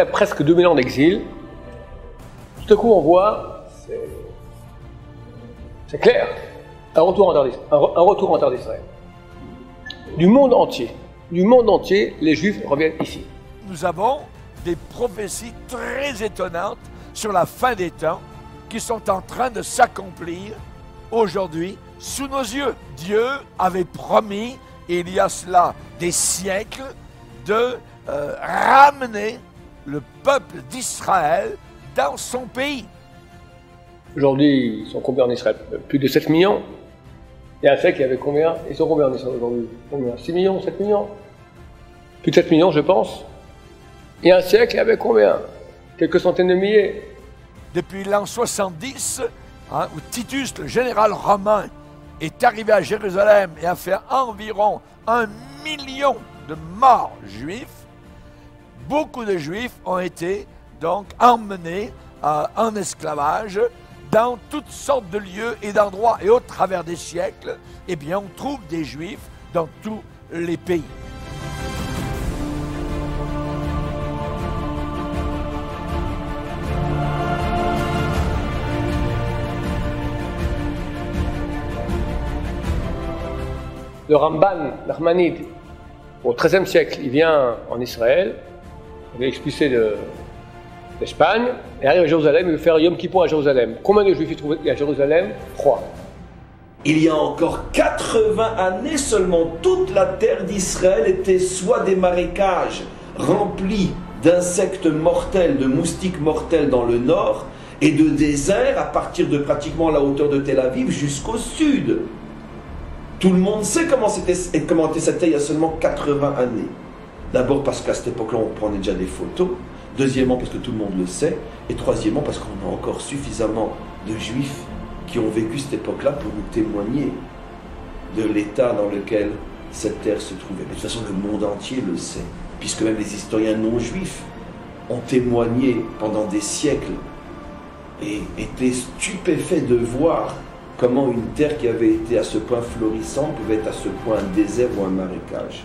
après presque 2000 ans d'exil, tout à coup on voit, c'est clair, un retour en terre d'Israël. Du monde entier, les Juifs reviennent ici. Nous avons des prophéties très étonnantes sur la fin des temps qui sont en train de s'accomplir aujourd'hui sous nos yeux. Dieu avait promis, il y a cela des siècles, de ramener le peuple d'Israël dans son pays. Aujourd'hui, ils sont combien en Israël? Plus de 7 millions. Il y a un siècle, il y avait combien? Ils sont combien en Israël aujourd'hui? 6 millions, 7 millions? Plus de 7 millions, je pense. Il y a un siècle, il y avait combien? Quelques centaines de milliers. Depuis l'an 70, où Titus, le général romain, est arrivé à Jérusalem et a fait environ 1 million de morts juifs, beaucoup de juifs ont été donc emmenés en esclavage dans toutes sortes de lieux et d'endroits. Et au travers des siècles, eh bien, on trouve des juifs dans tous les pays. Le Ramban, l'Achmanide, au XIIIe siècle, il vient en Israël, il est expulsé d'Espagne, et arrive à Jérusalem, il veut faire Yom Kippour à Jérusalem. Combien de Juifs il trouve à Jérusalem? 3. Il y a encore 80 années seulement, toute la terre d'Israël était soit des marécages remplis d'insectes mortels, de moustiques mortels dans le nord, et de déserts à partir de pratiquement la hauteur de Tel Aviv jusqu'au sud. Tout le monde sait comment était cette terre il y a seulement 80 années. D'abord parce qu'à cette époque-là, on prenait déjà des photos. Deuxièmement, parce que tout le monde le sait. Et troisièmement, parce qu'on a encore suffisamment de Juifs qui ont vécu cette époque-là pour nous témoigner de l'état dans lequel cette terre se trouvait. Mais de toute façon, le monde entier le sait, puisque même les historiens non-juifs ont témoigné pendant des siècles et étaient stupéfaits de voir comment une terre qui avait été à ce point florissante pouvait être à ce point un désert ou un marécage.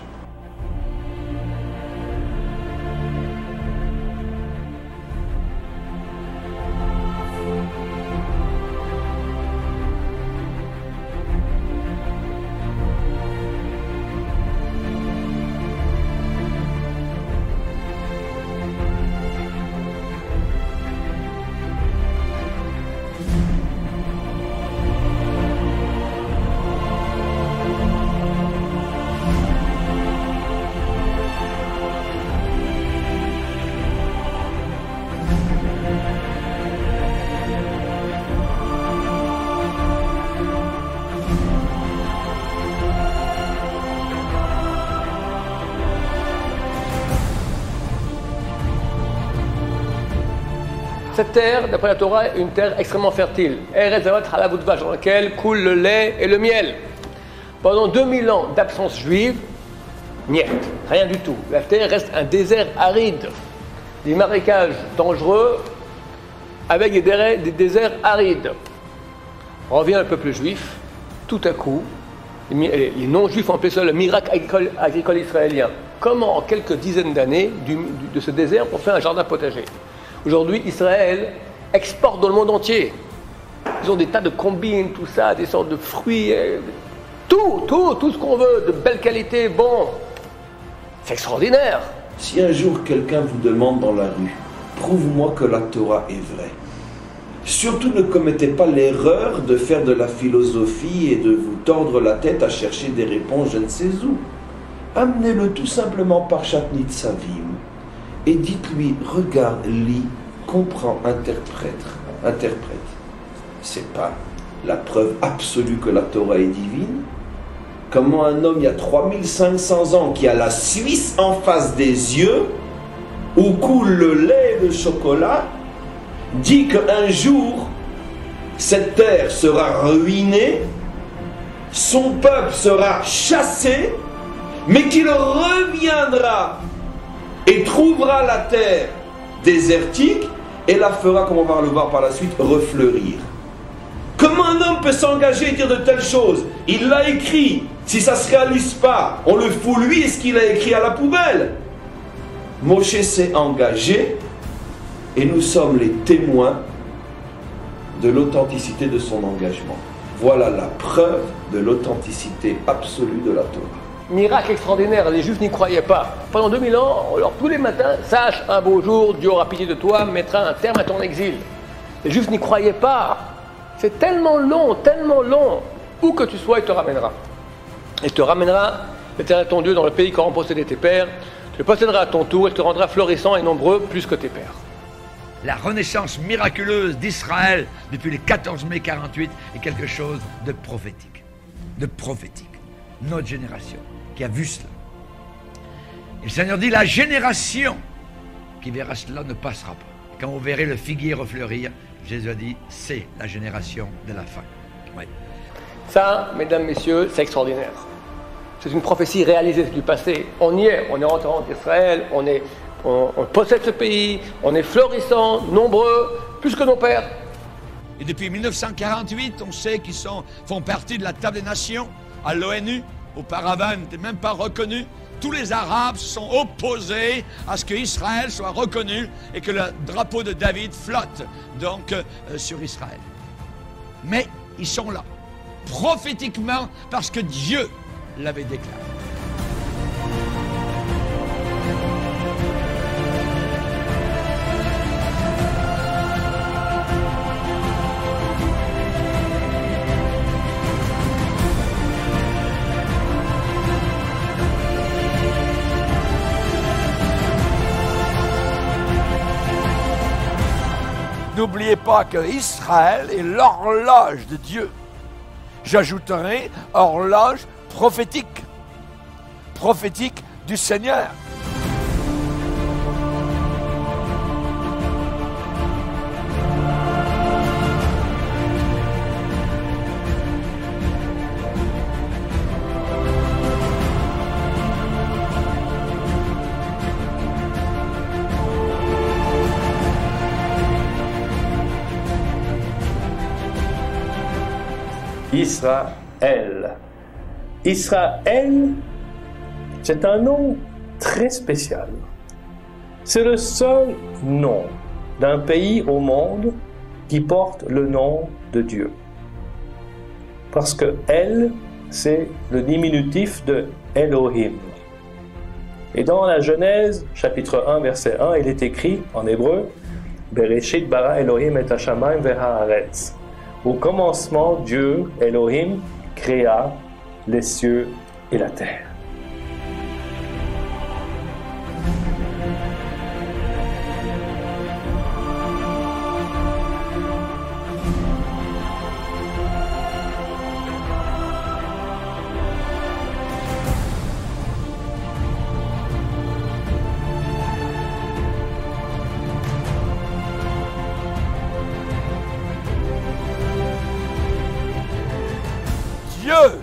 Cette terre, d'après la Torah, est une terre extrêmement fertile. Eretz Zavat Halav Udvash, dans laquelle coule le lait et le miel. Pendant 2000 ans d'absence juive, niet, rien du tout. La terre reste un désert aride. Des marécages dangereux avec des déserts arides. Revient le peuple juif, tout à coup, les non-juifs ont appelé ça le miracle agricole israélien. Comment en quelques dizaines d'années de ce désert pour faire un jardin potager? Aujourd'hui, Israël exporte dans le monde entier. Ils ont des tas de combines, tout ça, des sortes de fruits, tout ce qu'on veut, de belle qualité, bon. C'est extraordinaire. Si un jour quelqu'un vous demande dans la rue, prouve-moi que la Torah est vraie. Surtout ne commettez pas l'erreur de faire de la philosophie et de vous tordre la tête à chercher des réponses je ne sais où. Amenez-le tout simplement par Shatnit Savim et dites-lui, regarde, lis, comprends, interprète. C'est pas la preuve absolue que la Torah est divine. Comment un homme, il y a 3500 ans, qui a la Suisse en face des yeux, où coule le lait et le chocolat, dit qu'un jour, cette terre sera ruinée, son peuple sera chassé, mais qu'il reviendra et trouvera la terre désertique et la fera, comme on va le voir par la suite, refleurir. Comment un homme peut s'engager et dire de telles choses? Il l'a écrit. Si ça ne se réalise pas, on le fout lui et ce qu'il a écrit à la poubelle. Moshe s'est engagé Et nous sommes les témoins de l'authenticité de son engagement. Voilà la preuve de l'authenticité absolue de la Torah. Miracle extraordinaire, les Juifs n'y croyaient pas. Pendant 2000 ans, alors tous les matins, sache, un beau jour, Dieu aura pitié de toi, mettra un terme à ton exil. Les Juifs n'y croyaient pas. C'est tellement long, où que tu sois, il te ramènera. Il te ramènera, l'Éternel ton Dieu, dans le pays qu'auront possédé tes pères. Tu le posséderas à ton tour et te rendra florissant et nombreux plus que tes pères. La renaissance miraculeuse d'Israël depuis le 14 mai 48 est quelque chose de prophétique. De prophétique. Notre génération qui a vu cela. Et le Seigneur dit, la génération qui verra cela ne passera pas. Et quand vous verrez le figuier refleurir, Jésus a dit, c'est la génération de la fin. Oui. Ça, mesdames, messieurs, c'est extraordinaire. C'est une prophétie réalisée du passé. On y est rentré en Israël, on possède ce pays, on est florissant, nombreux, plus que nos pères. Et depuis 1948, on sait qu'ils font partie de la table des nations à l'ONU. Auparavant, ils n'étaient même pas reconnus. Tous les Arabes se sont opposés à ce qu'Israël soit reconnu et que le drapeau de David flotte donc sur Israël. Mais ils sont là, prophétiquement, parce que Dieu l'avait déclaré. N'oubliez pas que Israël est l'horloge de Dieu. J'ajouterai horloge prophétique du Seigneur. Israël. Israël, c'est un nom très spécial. C'est le seul nom d'un pays au monde qui porte le nom de Dieu. Parce que El, c'est le diminutif de Elohim. Et dans la Genèse, chapitre 1, verset 1, il est écrit en hébreu Bereshit bara Elohim et hashamayim ve'haaretz. Au commencement, Dieu, Elohim, créa les cieux et la terre. Dieu,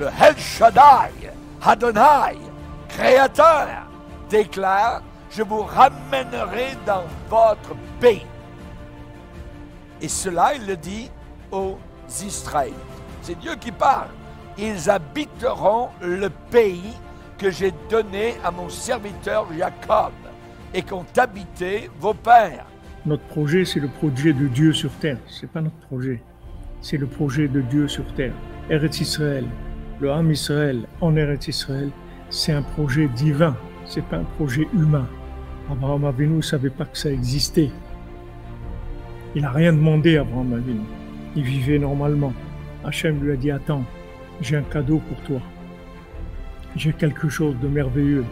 le El Shaddai, Adonai, Créateur, déclare, je vous ramènerai dans votre pays. Et cela, il le dit aux Israélites. C'est Dieu qui parle. Ils habiteront le pays que j'ai donné à mon serviteur Jacob et qu'ont habité vos pères. Notre projet, c'est le projet de Dieu sur terre. C'est pas notre projet. C'est le projet de Dieu sur terre. Eretz Israël, le Ham Israël en Eretz Israël, c'est un projet divin, c'est pas un projet humain. Abraham Avinu ne savait pas que ça existait. Il n'a rien demandé à Abraham Avinu. Il vivait normalement. Hachem lui a dit, attends, j'ai un cadeau pour toi. J'ai quelque chose de merveilleux.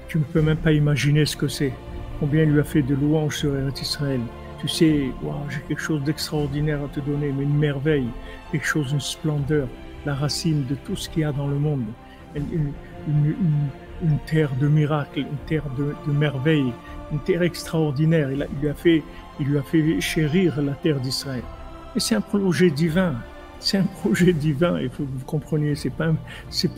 Tu ne peux même pas imaginer ce que c'est. Combien il lui a fait de louanges sur Eretz Israël. Tu sais, wow, j'ai quelque chose d'extraordinaire à te donner, mais une merveille, quelque chose, une splendeur, la racine de tout ce qu'il y a dans le monde, une terre de miracles, une terre de merveilles, une terre extraordinaire. Il lui a fait chérir la terre d'Israël. Et c'est un projet divin. C'est un projet divin, il faut que vous compreniez, c'est pas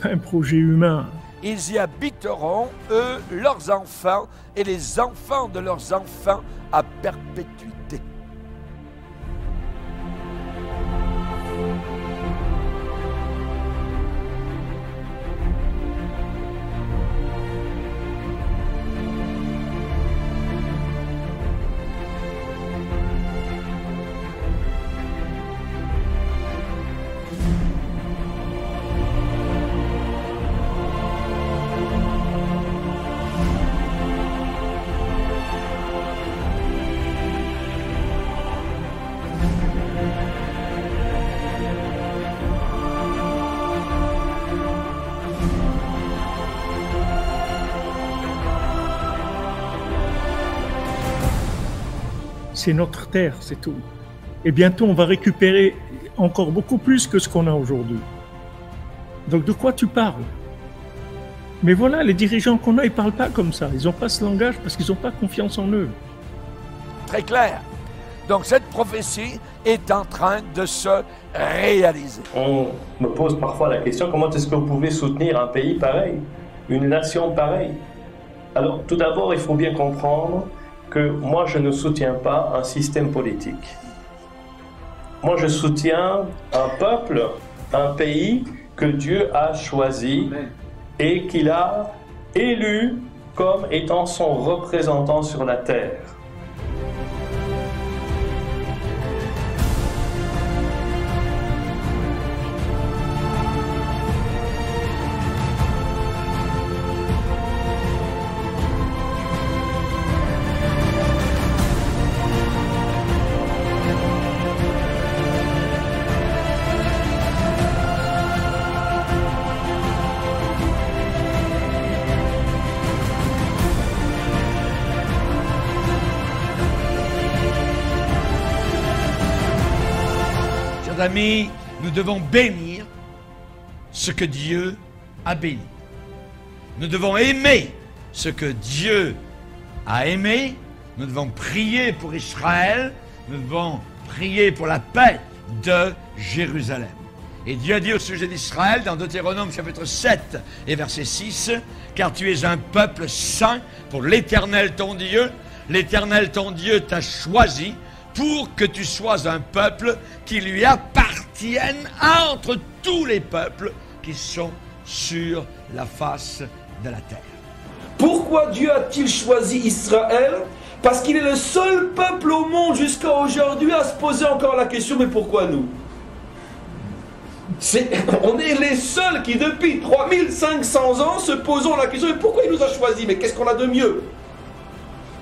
un projet humain. Ils y habiteront, eux, leurs enfants et les enfants de leurs enfants à perpétuité. c'est notre terre, c'est tout. Et bientôt, on va récupérer encore beaucoup plus que ce qu'on a aujourd'hui. Donc, de quoi tu parles? Mais voilà, les dirigeants qu'on a, ils ne parlent pas comme ça. Ils n'ont pas ce langage parce qu'ils n'ont pas confiance en eux. Très clair. Donc, cette prophétie est en train de se réaliser. On me pose parfois la question, comment est-ce que vous pouvez soutenir un pays pareil, une nation pareille? Alors, tout d'abord, il faut bien comprendre que moi, je ne soutiens pas un système politique. Moi, je soutiens un peuple, un pays que Dieu a choisi et qu'il a élu comme étant son représentant sur la terre. Amis, nous devons bénir ce que Dieu a béni. Nous devons aimer ce que Dieu a aimé. Nous devons prier pour Israël. Nous devons prier pour la paix de Jérusalem. Et Dieu a dit au sujet d'Israël, dans Deutéronome chapitre 7 et verset 6, « Car tu es un peuple saint pour l'Éternel ton Dieu. L'Éternel ton Dieu t'a choisi pour que tu sois un peuple qui lui appartienne entre tous les peuples qui sont sur la face de la terre. » Pourquoi Dieu a-t-il choisi Israël? Parce qu'il est le seul peuple au monde jusqu'à aujourd'hui à se poser encore la question, mais pourquoi nous? On est les seuls qui depuis 3500 ans se posons la question, mais pourquoi il nous a choisis? Mais qu'est-ce qu'on a de mieux?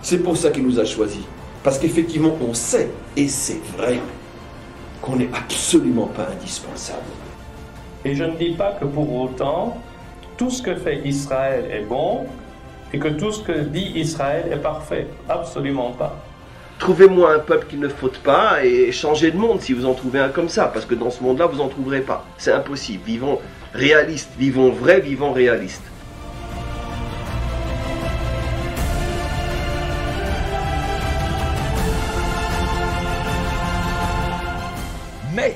C'est pour ça qu'il nous a choisis. Parce qu'effectivement, on sait, et c'est vrai, qu'on n'est absolument pas indispensable. Et je ne dis pas que pour autant, tout ce que fait Israël est bon, et que tout ce que dit Israël est parfait. Absolument pas. Trouvez-moi un peuple qui ne faute pas et changez de monde si vous en trouvez un comme ça, parce que dans ce monde-là, vous n'en trouverez pas. C'est impossible. Vivons réalistes, vivons vrais, vivons réalistes. Mais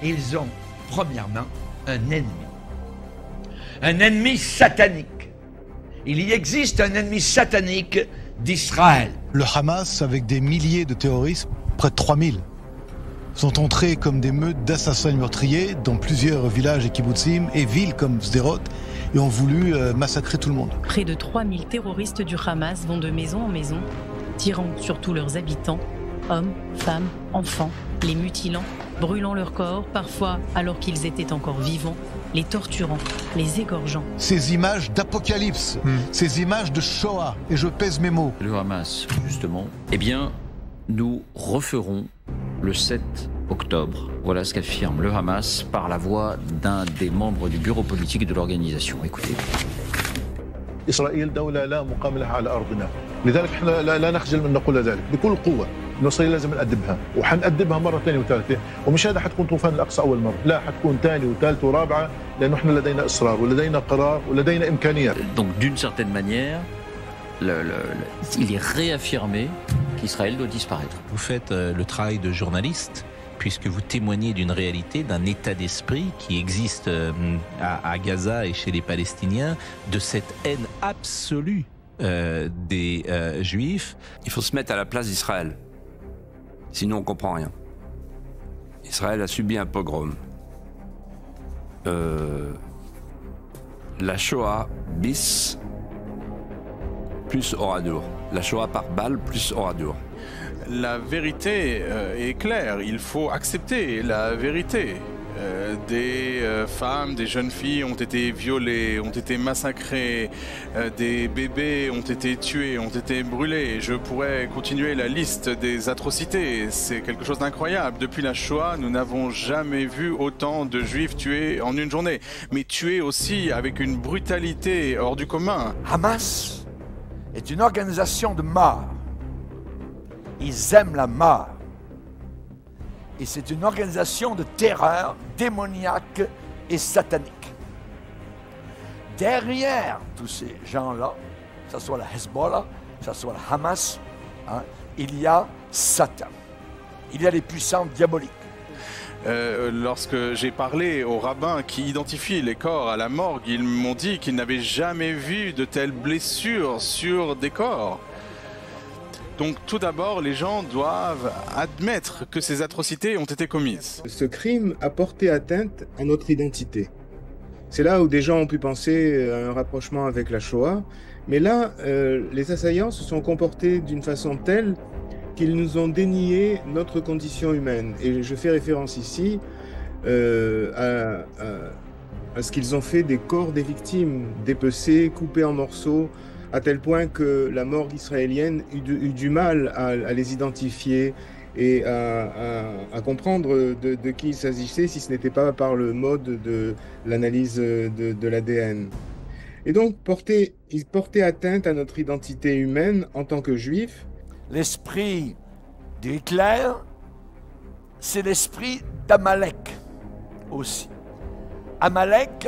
ils ont, premièrement, un ennemi. Un ennemi satanique. Il y existe un ennemi satanique d'Israël. Le Hamas, avec des milliers de terroristes, près de 3000, sont entrés comme des meutes d'assassins meurtriers dans plusieurs villages et kibbutzim et villes comme Sderot et ont voulu massacrer tout le monde. Près de 3000 terroristes du Hamas vont de maison en maison, tirant sur tous leurs habitants, hommes, femmes, enfants, les mutilant, brûlant leur corps, parfois alors qu'ils étaient encore vivants, les torturant, les égorgeant. Ces images d'apocalypse, ces images de Shoah, et je pèse mes mots. Le Hamas, justement, eh bien, nous referons le 7 octobre. Voilà ce qu'affirme le Hamas par la voix d'un des membres du bureau politique de l'organisation. Écoutez. إسرائيل دولة لا مقام لها على أرضنا، لذلك احنا لا نخجل من نقول ذلك بكل قوة. إنه إسرائيل لازم نأدبها، وحنأدبها مرة ثانية وثالثة، ومش هذا حتكون طوفان الأقصى أول مرة، لا حتكون ثانية وثالثة ورابعة، لأنه احنا لدينا إصرار ولدينا قرار ولدينا إمكانيات. Donc d'une certaine manière, il est réaffirmé qu'Israël doit disparaître. Vous faites le travail de journaliste, puisque vous témoignez d'une réalité, d'un état d'esprit qui existe à Gaza et chez les Palestiniens, de cette haine absolue des Juifs. Il faut se mettre à la place d'Israël, sinon on ne comprend rien. Israël a subi un pogrom. La Shoah bis plus Oradour. La Shoah par balle plus Oradour. La vérité est claire, il faut accepter la vérité. Des femmes, des jeunes filles ont été violées, ont été massacrées, des bébés ont été tués, ont été brûlés. Je pourrais continuer la liste des atrocités, c'est quelque chose d'incroyable. Depuis la Shoah, nous n'avons jamais vu autant de Juifs tués en une journée, mais tués aussi avec une brutalité hors du commun. Hamas est une organisation de mort. ils aiment la mort. Et c'est une organisation de terreur démoniaque et satanique. Derrière tous ces gens-là, que ce soit la Hezbollah, que ce soit le Hamas, hein, il y a Satan. Il y a les puissances diaboliques. Lorsque j'ai parlé aux rabbins qui identifient les corps à la morgue, ils m'ont dit qu'ils n'avaient jamais vu de telles blessures sur des corps. Donc tout d'abord, les gens doivent admettre que ces atrocités ont été commises. Ce crime a porté atteinte à notre identité. C'est là où des gens ont pu penser à un rapprochement avec la Shoah. Mais là, les assaillants se sont comportés d'une façon telle qu'ils nous ont dénié notre condition humaine. Et je fais référence ici à ce qu'ils ont fait des corps des victimes, dépecés, coupés en morceaux, à tel point que la morgue israélienne eut du mal à les identifier et à comprendre de qui il s'agissait, si ce n'était pas par le mode de l'analyse de l'ADN. Et donc, il portait atteinte à notre identité humaine en tant que juifs. L'esprit d'Hitler, c'est l'esprit d'Amalek aussi. Amalek,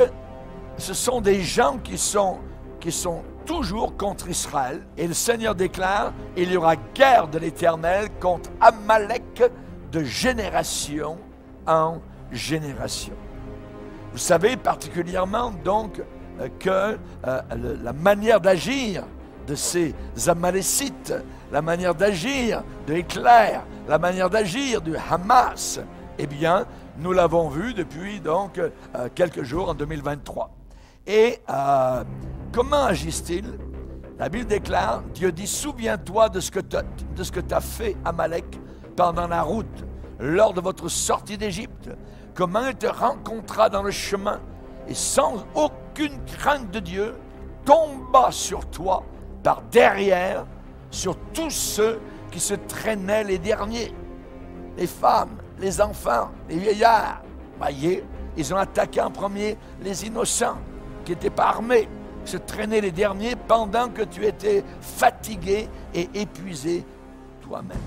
ce sont des gens qui sont toujours contre Israël. Et le Seigneur déclare, il y aura guerre de l'Éternel contre Amalek de génération en génération. Vous savez particulièrement donc que la manière d'agir de ces Amalécites, la manière d'agir de Hitler, la manière d'agir du Hamas, eh bien, nous l'avons vu depuis donc quelques jours en 2023. Et comment agissent-ils? La Bible déclare, Dieu dit, souviens-toi de ce que tu as fait, Amalek, pendant la route, lors de votre sortie d'Égypte, comment il te rencontra dans le chemin, et sans aucune crainte de Dieu, tomba sur toi par derrière, sur tous ceux qui se traînaient les derniers, les femmes, les enfants, les vieillards. Voyez, ils ont attaqué en premier les innocents, qui n'étaient pas armés, se traînaient les derniers pendant que tu étais fatigué et épuisé toi-même.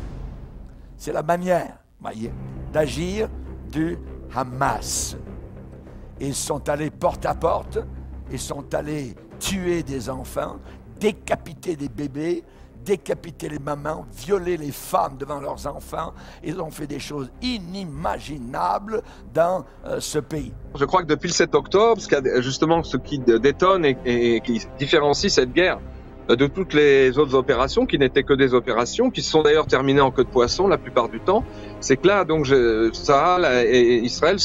C'est la manière, voyez, d'agir du Hamas. Ils sont allés porte à porte, ils sont allés tuer des enfants, décapiter des bébés, décapiter les mamans, violer les femmes devant leurs enfants. Ils ont fait des choses inimaginables dans ce pays. Je crois que depuis le 7 octobre, ce qui détonne et qui différencie cette guerre de toutes les autres opérations, qui n'étaient que des opérations, qui se sont d'ailleurs terminées en queue de poisson la plupart du temps, c'est que là, donc, Tsahal et Israël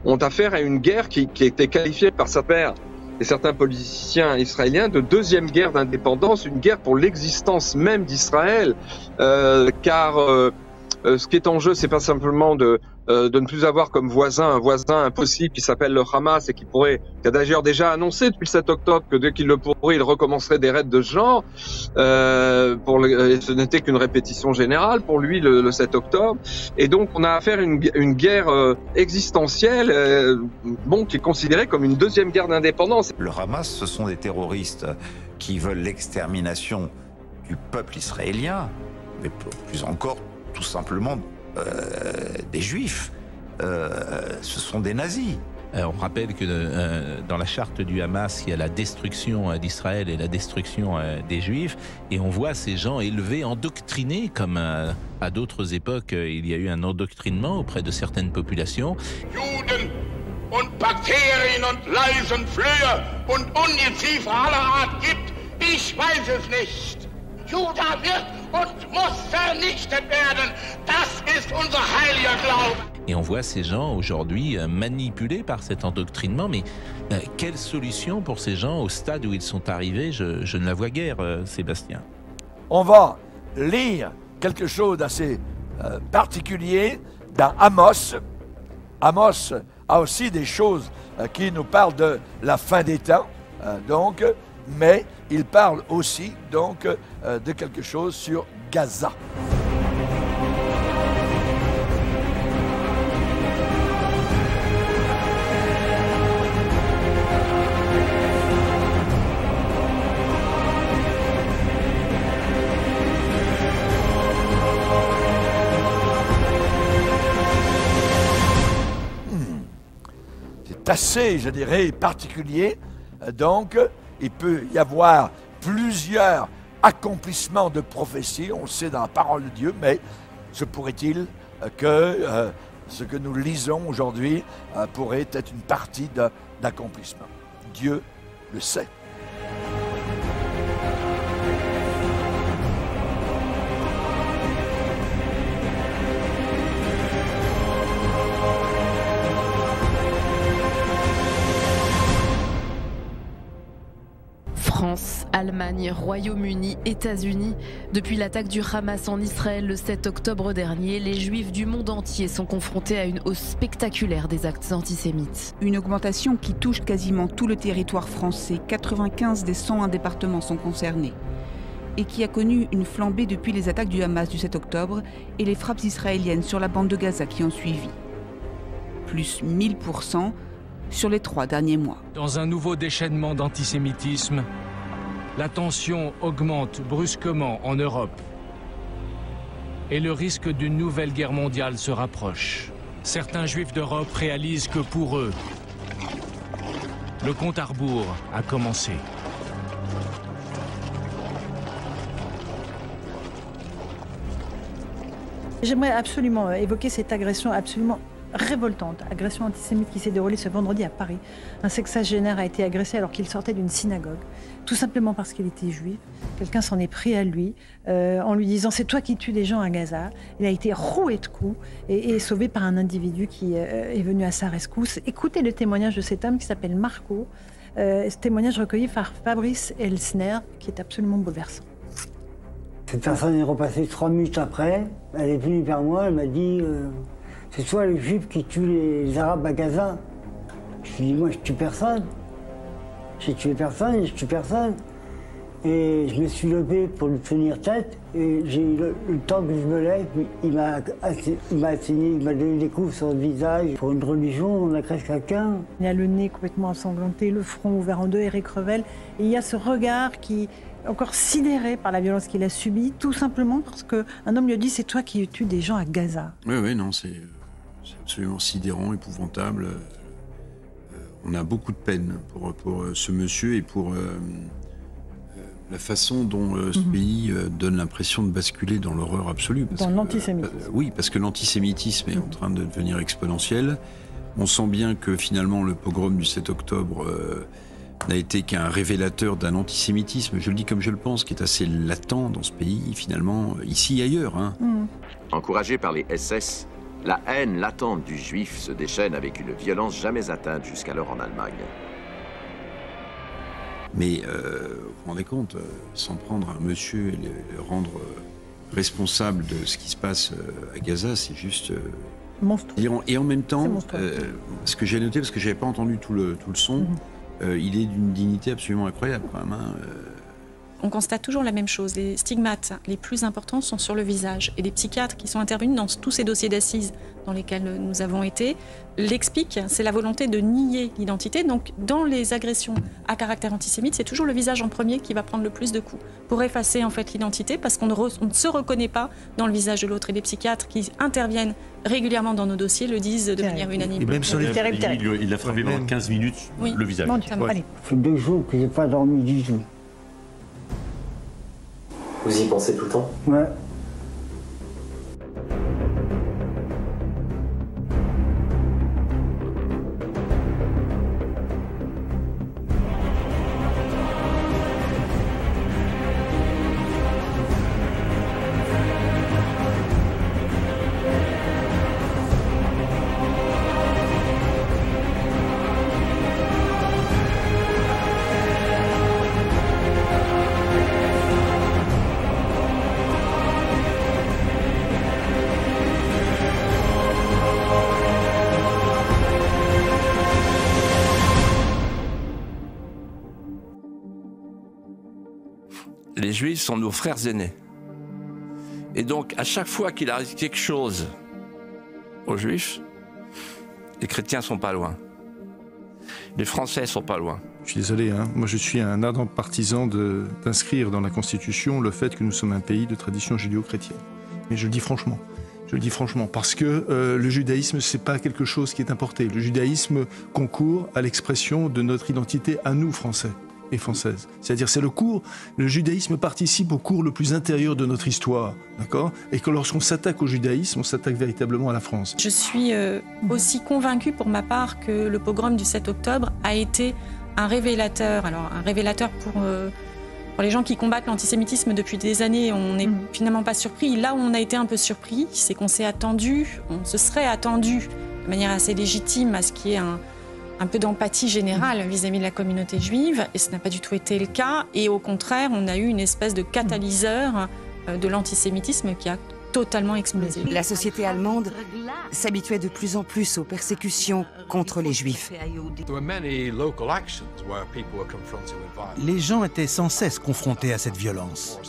ont affaire à une guerre qui a été qualifiée par sa paire et certains politiciens israéliens de deuxième guerre d'indépendance, une guerre pour l'existence même d'Israël, car ce qui est en jeu, c'est pas simplement de ne plus avoir comme voisin un voisin impossible qui s'appelle le Hamas et qui a d'ailleurs déjà annoncé depuis le 7 octobre que dès qu'il le pourrait, il recommencerait des raids de ce genre. Ce n'était qu'une répétition générale pour lui le 7 octobre. Et donc on a affaire à une guerre existentielle, qui est considérée comme une deuxième guerre d'indépendance. Le Hamas, ce sont des terroristes qui veulent l'extermination du peuple israélien, mais plus encore, tout simplement, des juifs. Ce sont des nazis. On rappelle que dans la charte du Hamas, il y a la destruction d'Israël et la destruction des Juifs, et on voit ces gens élevés, endoctrinés, comme à d'autres époques, il y a eu un endoctrinement auprès de certaines populations. Juden und Bakterien und Leisenflöhe und Ungeziefer aller Art gibt, ich weiß es nicht. Juda wird und muss vernichtet werden. Das ist unser heiliger Glaube. Et on voit ces gens aujourd'hui manipulés par cet endoctrinement. Mais quelle solution pour ces gens au stade où ils sont arrivés? Je ne la vois guère, Sébastien. On va lire quelque chose d'assez particulier dans Amos. Amos a aussi des choses qui nous parlent de la fin des temps. Mais il parle aussi donc de quelque chose sur Gaza. C'est assez, je dirais, particulier. Donc, il peut y avoir plusieurs accomplissements de prophétie, on le sait dans la parole de Dieu, mais se pourrait-il que ce que nous lisons aujourd'hui pourrait être une partie d'accomplissement. Dieu le sait. France, Allemagne, Royaume-Uni, États-Unis. Depuis l'attaque du Hamas en Israël le 7 octobre dernier, les Juifs du monde entier sont confrontés à une hausse spectaculaire des actes antisémites. Une augmentation qui touche quasiment tout le territoire français. 95 des 101 départements sont concernés. Et qui a connu une flambée depuis les attaques du Hamas du 7 octobre et les frappes israéliennes sur la bande de Gaza qui ont suivi. Plus 1000% sur les 3 derniers mois. Dans un nouveau déchaînement d'antisémitisme, la tension augmente brusquement en Europe et le risque d'une nouvelle guerre mondiale se rapproche. Certains juifs d'Europe réalisent que pour eux, le compte à rebours a commencé. J'aimerais absolument évoquer cette agression absolument révoltante, agression antisémite qui s'est déroulée ce vendredi à Paris. Un sexagénaire a été agressé alors qu'il sortait d'une synagogue, tout simplement parce qu'il était juif. Quelqu'un s'en est pris à lui en lui disant « c'est toi qui tues des gens à Gaza ». Il a été roué de coups et sauvé par un individu qui est venu à sa rescousse. Écoutez le témoignage de cet homme qui s'appelle Marco, ce témoignage recueilli par Fabrice Elsner, qui est absolument bouleversant. Cette personne est repassée 3 minutes après, elle est venue vers moi, elle m'a dit c'est toi les Juifs qui tuent les Arabes à Gaza. Je lui ai dit moi je tue personne. J'ai tué personne et je tue personne. Et je me suis levé pour lui tenir tête et j'ai eu le temps que je me lève, il m'a assigné, il m'a donné des coups sur le visage. Pour une religion, on agresse quelqu'un. Il a le nez complètement ensanglanté, le front ouvert en deux, Éric Revel. Et il y a ce regard qui est encore sidéré par la violence qu'il a subie, tout simplement parce qu'un homme lui a dit c'est toi qui tues des gens à Gaza. Oui, non, c'est absolument sidérant, épouvantable. On a beaucoup de peine pour ce monsieur et pour la façon dont ce pays donne l'impression de basculer dans l'horreur absolue. Dans l'antisémitisme. Oui, parce que l'antisémitisme est en train de devenir exponentiel. On sent bien que finalement le pogrom du 7 octobre n'a été qu'un révélateur d'un antisémitisme, je le dis comme je le pense, qui est assez latent dans ce pays, finalement, ici et ailleurs. Encouragé par les SS, la haine latente du juif se déchaîne avec une violence jamais atteinte jusqu'alors en Allemagne. Mais vous vous rendez compte, s'en prendre à un monsieur et le rendre responsable de ce qui se passe à Gaza, c'est juste... monstrueux. Et en même temps, ce que j'ai noté, parce que je n'avais pas entendu tout le son, il est d'une dignité absolument incroyable quand même. On constate toujours la même chose. Les stigmates les plus importants sont sur le visage. Et les psychiatres qui sont intervenus dans tous ces dossiers d'assises dans lesquels nous avons été l'expliquent. C'est la volonté de nier l'identité. Donc, dans les agressions à caractère antisémite, c'est toujours le visage en premier qui va prendre le plus de coups pour effacer en fait l'identité parce qu'on ne se reconnaît pas dans le visage de l'autre. Et les psychiatres qui interviennent régulièrement dans nos dossiers le disent de manière unanime. Et même sur les il a frappé pendant 15 minutes le visage. Bon, allez. Ça fait 2 jours que j'ai pas dormi du tout. Vous y pensez tout le temps? Ouais. Les Juifs sont nos frères aînés. Et donc, à chaque fois qu'il arrive quelque chose aux Juifs, les chrétiens sont pas loin. Les Français sont pas loin. Je suis désolé, moi je suis un ardent partisan d'inscrire dans la Constitution le fait que nous sommes un pays de tradition judéo-chrétienne. Mais je le dis franchement, Je le dis franchement, parce que le judaïsme, c'est pas quelque chose qui est importé. Le judaïsme concourt à l'expression de notre identité à nous, Français et Françaises. C'est-à-dire, le judaïsme participe au cours le plus intérieur de notre histoire, d'accord ? Et que lorsqu'on s'attaque au judaïsme, on s'attaque véritablement à la France. Je suis aussi convaincue pour ma part que le pogrom du 7 octobre a été un révélateur. Alors, un révélateur pour les gens qui combattent l'antisémitisme depuis des années, on n'est finalement pas surpris. Là où on a été un peu surpris, c'est qu'on se serait attendu de manière assez légitime à ce qu'il y ait un peu d'empathie générale vis-à-vis de la communauté juive, et ce n'a pas du tout été le cas. Et au contraire, on a eu une espèce de catalyseur de l'antisémitisme qui a totalement explosé. La société allemande s'habituait de plus en plus aux persécutions contre les Juifs. Les gens étaient sans cesse confrontés à cette violence,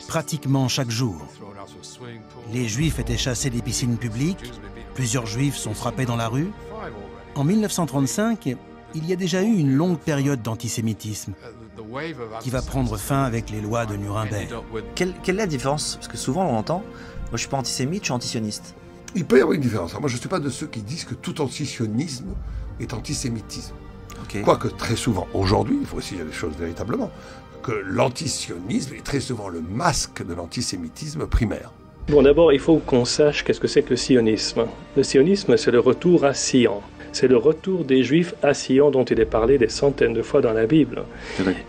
pratiquement chaque jour. Les Juifs étaient chassés des piscines publiques, plusieurs Juifs sont frappés dans la rue. En 1935, il y a déjà eu une longue période d'antisémitisme qui va prendre fin avec les lois de Nuremberg. Quelle est la différence? Parce que souvent on entend, moi je suis pas antisémite, je suis antisioniste. Il peut y avoir une différence. Moi je ne suis pas de ceux qui disent que tout antisionisme est antisémitisme. Quoique très souvent, aujourd'hui, il faut aussi dire les choses véritablement, que l'antisionisme est très souvent le masque de l'antisémitisme primaire. Bon, d'abord, il faut qu'on sache qu'est-ce que c'est que le sionisme. Le sionisme, c'est le retour à Sion. C'est le retour des Juifs à Sion dont il est parlé des centaines de fois dans la Bible.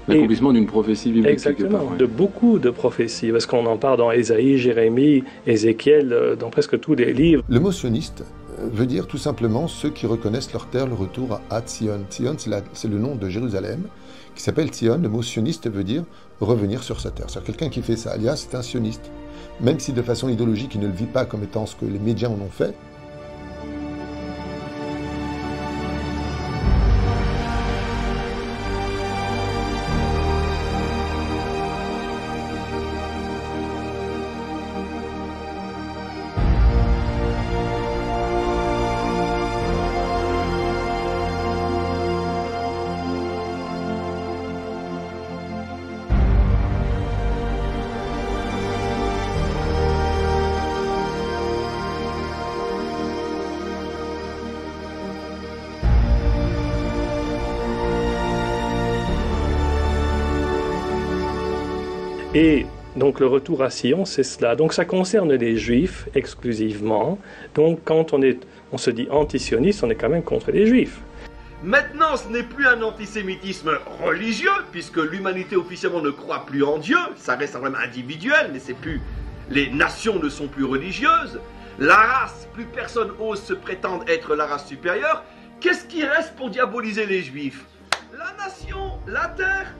L'accomplissement d'une prophétie biblique. Exactement, de beaucoup de prophéties, parce qu'on en parle dans Ésaïe, Jérémie, Ézéchiel, dans presque tous les livres. Le mot sioniste veut dire tout simplement ceux qui reconnaissent leur terre, le retour à Tzion. Tzion, c'est le nom de Jérusalem, qui s'appelle Tzion. Le mot sioniste veut dire revenir sur sa terre. C'est-à-dire quelqu'un qui fait ça, alias, c'est un sioniste. Même si de façon idéologique, il ne le vit pas comme étant ce que les médias en ont fait. Et donc le retour à Sion, c'est cela. Donc ça concerne les Juifs exclusivement. Donc quand on se dit antisioniste, on est quand même contre les Juifs. Maintenant, ce n'est plus un antisémitisme religieux, puisque l'humanité officiellement ne croit plus en Dieu. Ça reste quand même individuel, mais c'est plus... Les nations ne sont plus religieuses. La race, plus personne ose se prétendre être la race supérieure. Qu'est-ce qui reste pour diaboliser les Juifs? La nation, la terre.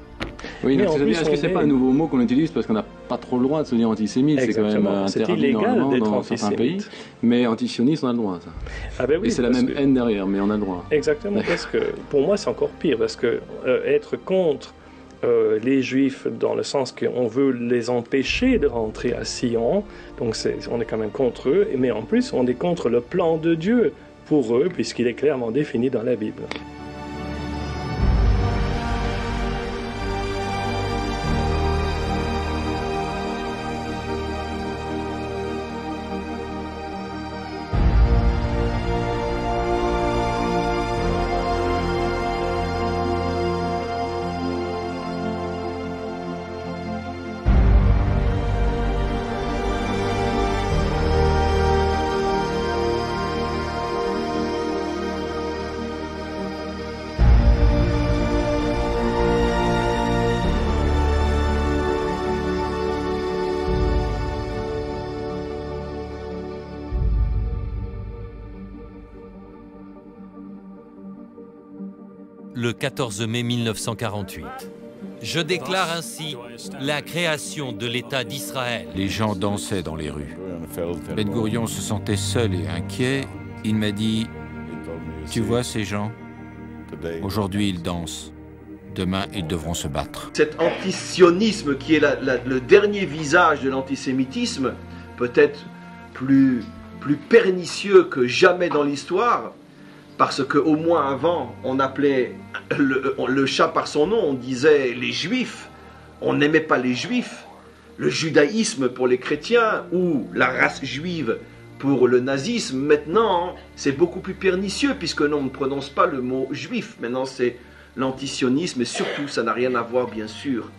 Oui, est-ce que c'est pas un nouveau mot qu'on utilise parce qu'on n'a pas trop le droit de se dire antisémite? C'est quand même interdit normalement dans certains pays. Mais antisioniste, on a le droit, ça. Ah ben oui, et c'est la même haine derrière, mais on a le droit. Exactement, parce que pour moi c'est encore pire, parce que être contre les Juifs dans le sens qu'on veut les empêcher de rentrer à Sion, donc on est quand même contre eux, mais en plus on est contre le plan de Dieu pour eux, puisqu'il est clairement défini dans la Bible. Le 14 mai 1948. Je déclare ainsi la création de l'État d'Israël. Les gens dansaient dans les rues. Ben Gourion se sentait seul et inquiet. Il m'a dit, tu vois ces gens, aujourd'hui ils dansent, demain ils devront se battre. Cet antisionisme qui est le dernier visage de l'antisémitisme, peut-être plus pernicieux que jamais dans l'histoire, parce qu'au moins avant, on appelait le chat par son nom, on disait les Juifs, on n'aimait pas les Juifs. Le judaïsme pour les chrétiens, ou la race juive pour le nazisme. Maintenant, c'est beaucoup plus pernicieux puisque on ne prononce pas le mot juif. Maintenant, c'est l'antisionisme et surtout, ça n'a rien à voir, bien sûr,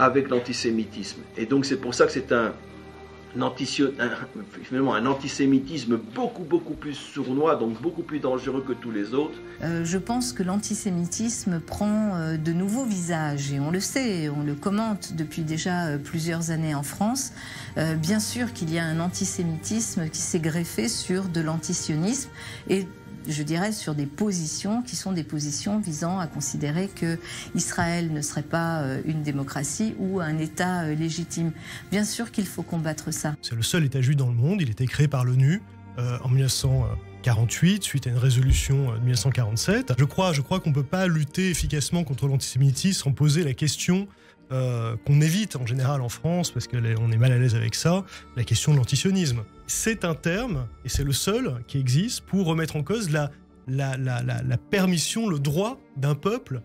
avec l'antisémitisme. Et donc, c'est pour ça que c'est finalement un antisémitisme beaucoup plus sournois, donc beaucoup plus dangereux que tous les autres. Je pense que l'antisémitisme prend de nouveaux visages et on le sait, on le commente depuis déjà plusieurs années en France. Bien sûr qu'il y a un antisémitisme qui s'est greffé sur de l'antisionisme et je dirais sur des positions qui sont des positions visant à considérer que Israël ne serait pas une démocratie ou un État légitime. Bien sûr qu'il faut combattre ça. C'est le seul État juif dans le monde, il a été créé par l'ONU en 1948, suite à une résolution de 1947. Je crois qu'on ne peut pas lutter efficacement contre l'antisémitisme sans poser la question qu'on évite en général en France, parce qu'on est mal à l'aise avec ça, la question de l'antisionisme. C'est un terme, et c'est le seul qui existe, pour remettre en cause la permission, le droit d'un peuple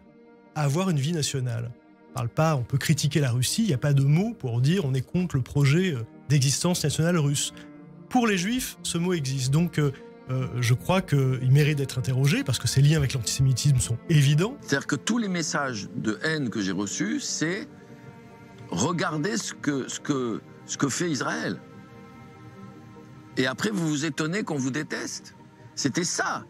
à avoir une vie nationale. On peut critiquer la Russie, il n'y a pas de mot pour dire on est contre le projet d'existence nationale russe. Pour les Juifs, ce mot existe, donc je crois qu'il mérite d'être interrogé, parce que ses liens avec l'antisémitisme sont évidents. C'est-à-dire que tous les messages de haine que j'ai reçus, c'est regardez ce que fait Israël. Et après, vous vous étonnez qu'on vous déteste. C'était ça.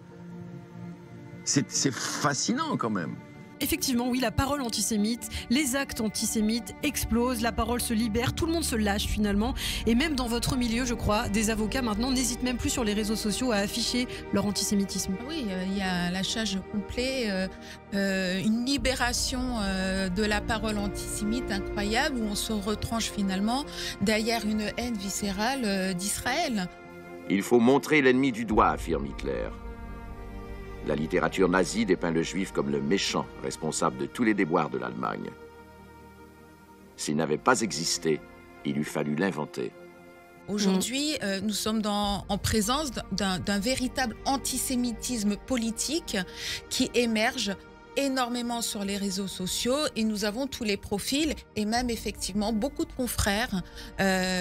C'est fascinant quand même. Effectivement, oui, la parole antisémite, les actes antisémites explosent, la parole se libère, tout le monde se lâche finalement. Et même dans votre milieu, je crois, des avocats maintenant n'hésitent même plus sur les réseaux sociaux à afficher leur antisémitisme. Oui, il y a un lâchage complet, une libération de la parole antisémite incroyable, où on se retranche finalement derrière une haine viscérale d'Israël. Il faut montrer l'ennemi du doigt, affirme Hitler. La littérature nazie dépeint le juif comme le méchant responsable de tous les déboires de l'Allemagne. S'il n'avait pas existé, il eût fallu l'inventer. Aujourd'hui, nous sommes en présence d'un véritable antisémitisme politique qui émerge énormément sur les réseaux sociaux et nous avons tous les profils et même effectivement beaucoup de confrères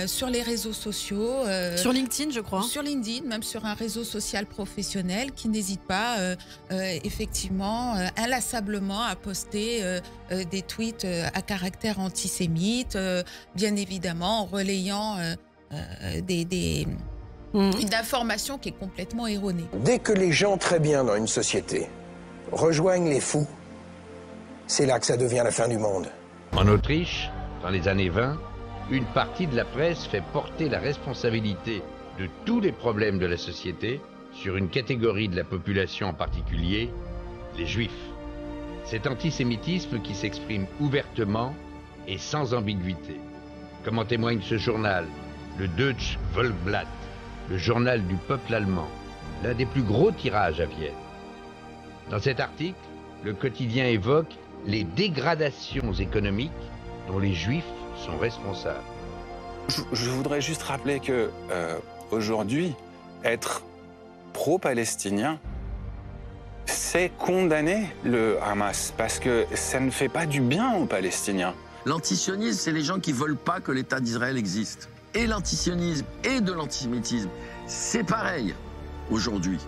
sur les réseaux sociaux. Sur LinkedIn, je crois. Sur LinkedIn, même sur un réseau social professionnel qui n'hésite pas effectivement inlassablement à poster des tweets à caractère antisémite, bien évidemment en relayant une information qui est complètement erronée. Dès que les gens très bien dans une société rejoignent les fous, c'est là que ça devient la fin du monde. En Autriche, dans les années 20, une partie de la presse fait porter la responsabilité de tous les problèmes de la société sur une catégorie de la population en particulier, les Juifs. Cet antisémitisme qui s'exprime ouvertement et sans ambiguïté. Comme en témoigne ce journal, le Deutsche Volksblatt, le journal du peuple allemand, l'un des plus gros tirages à Vienne. Dans cet article, le quotidien évoque les dégradations économiques dont les Juifs sont responsables. Je voudrais juste rappeler que aujourd'hui, être pro-palestinien, c'est condamner le Hamas, parce que ça ne fait pas du bien aux Palestiniens. L'antisionisme, c'est les gens qui ne veulent pas que l'État d'Israël existe. Et l'antisionisme et de l'antisémitisme, c'est pareil aujourd'hui.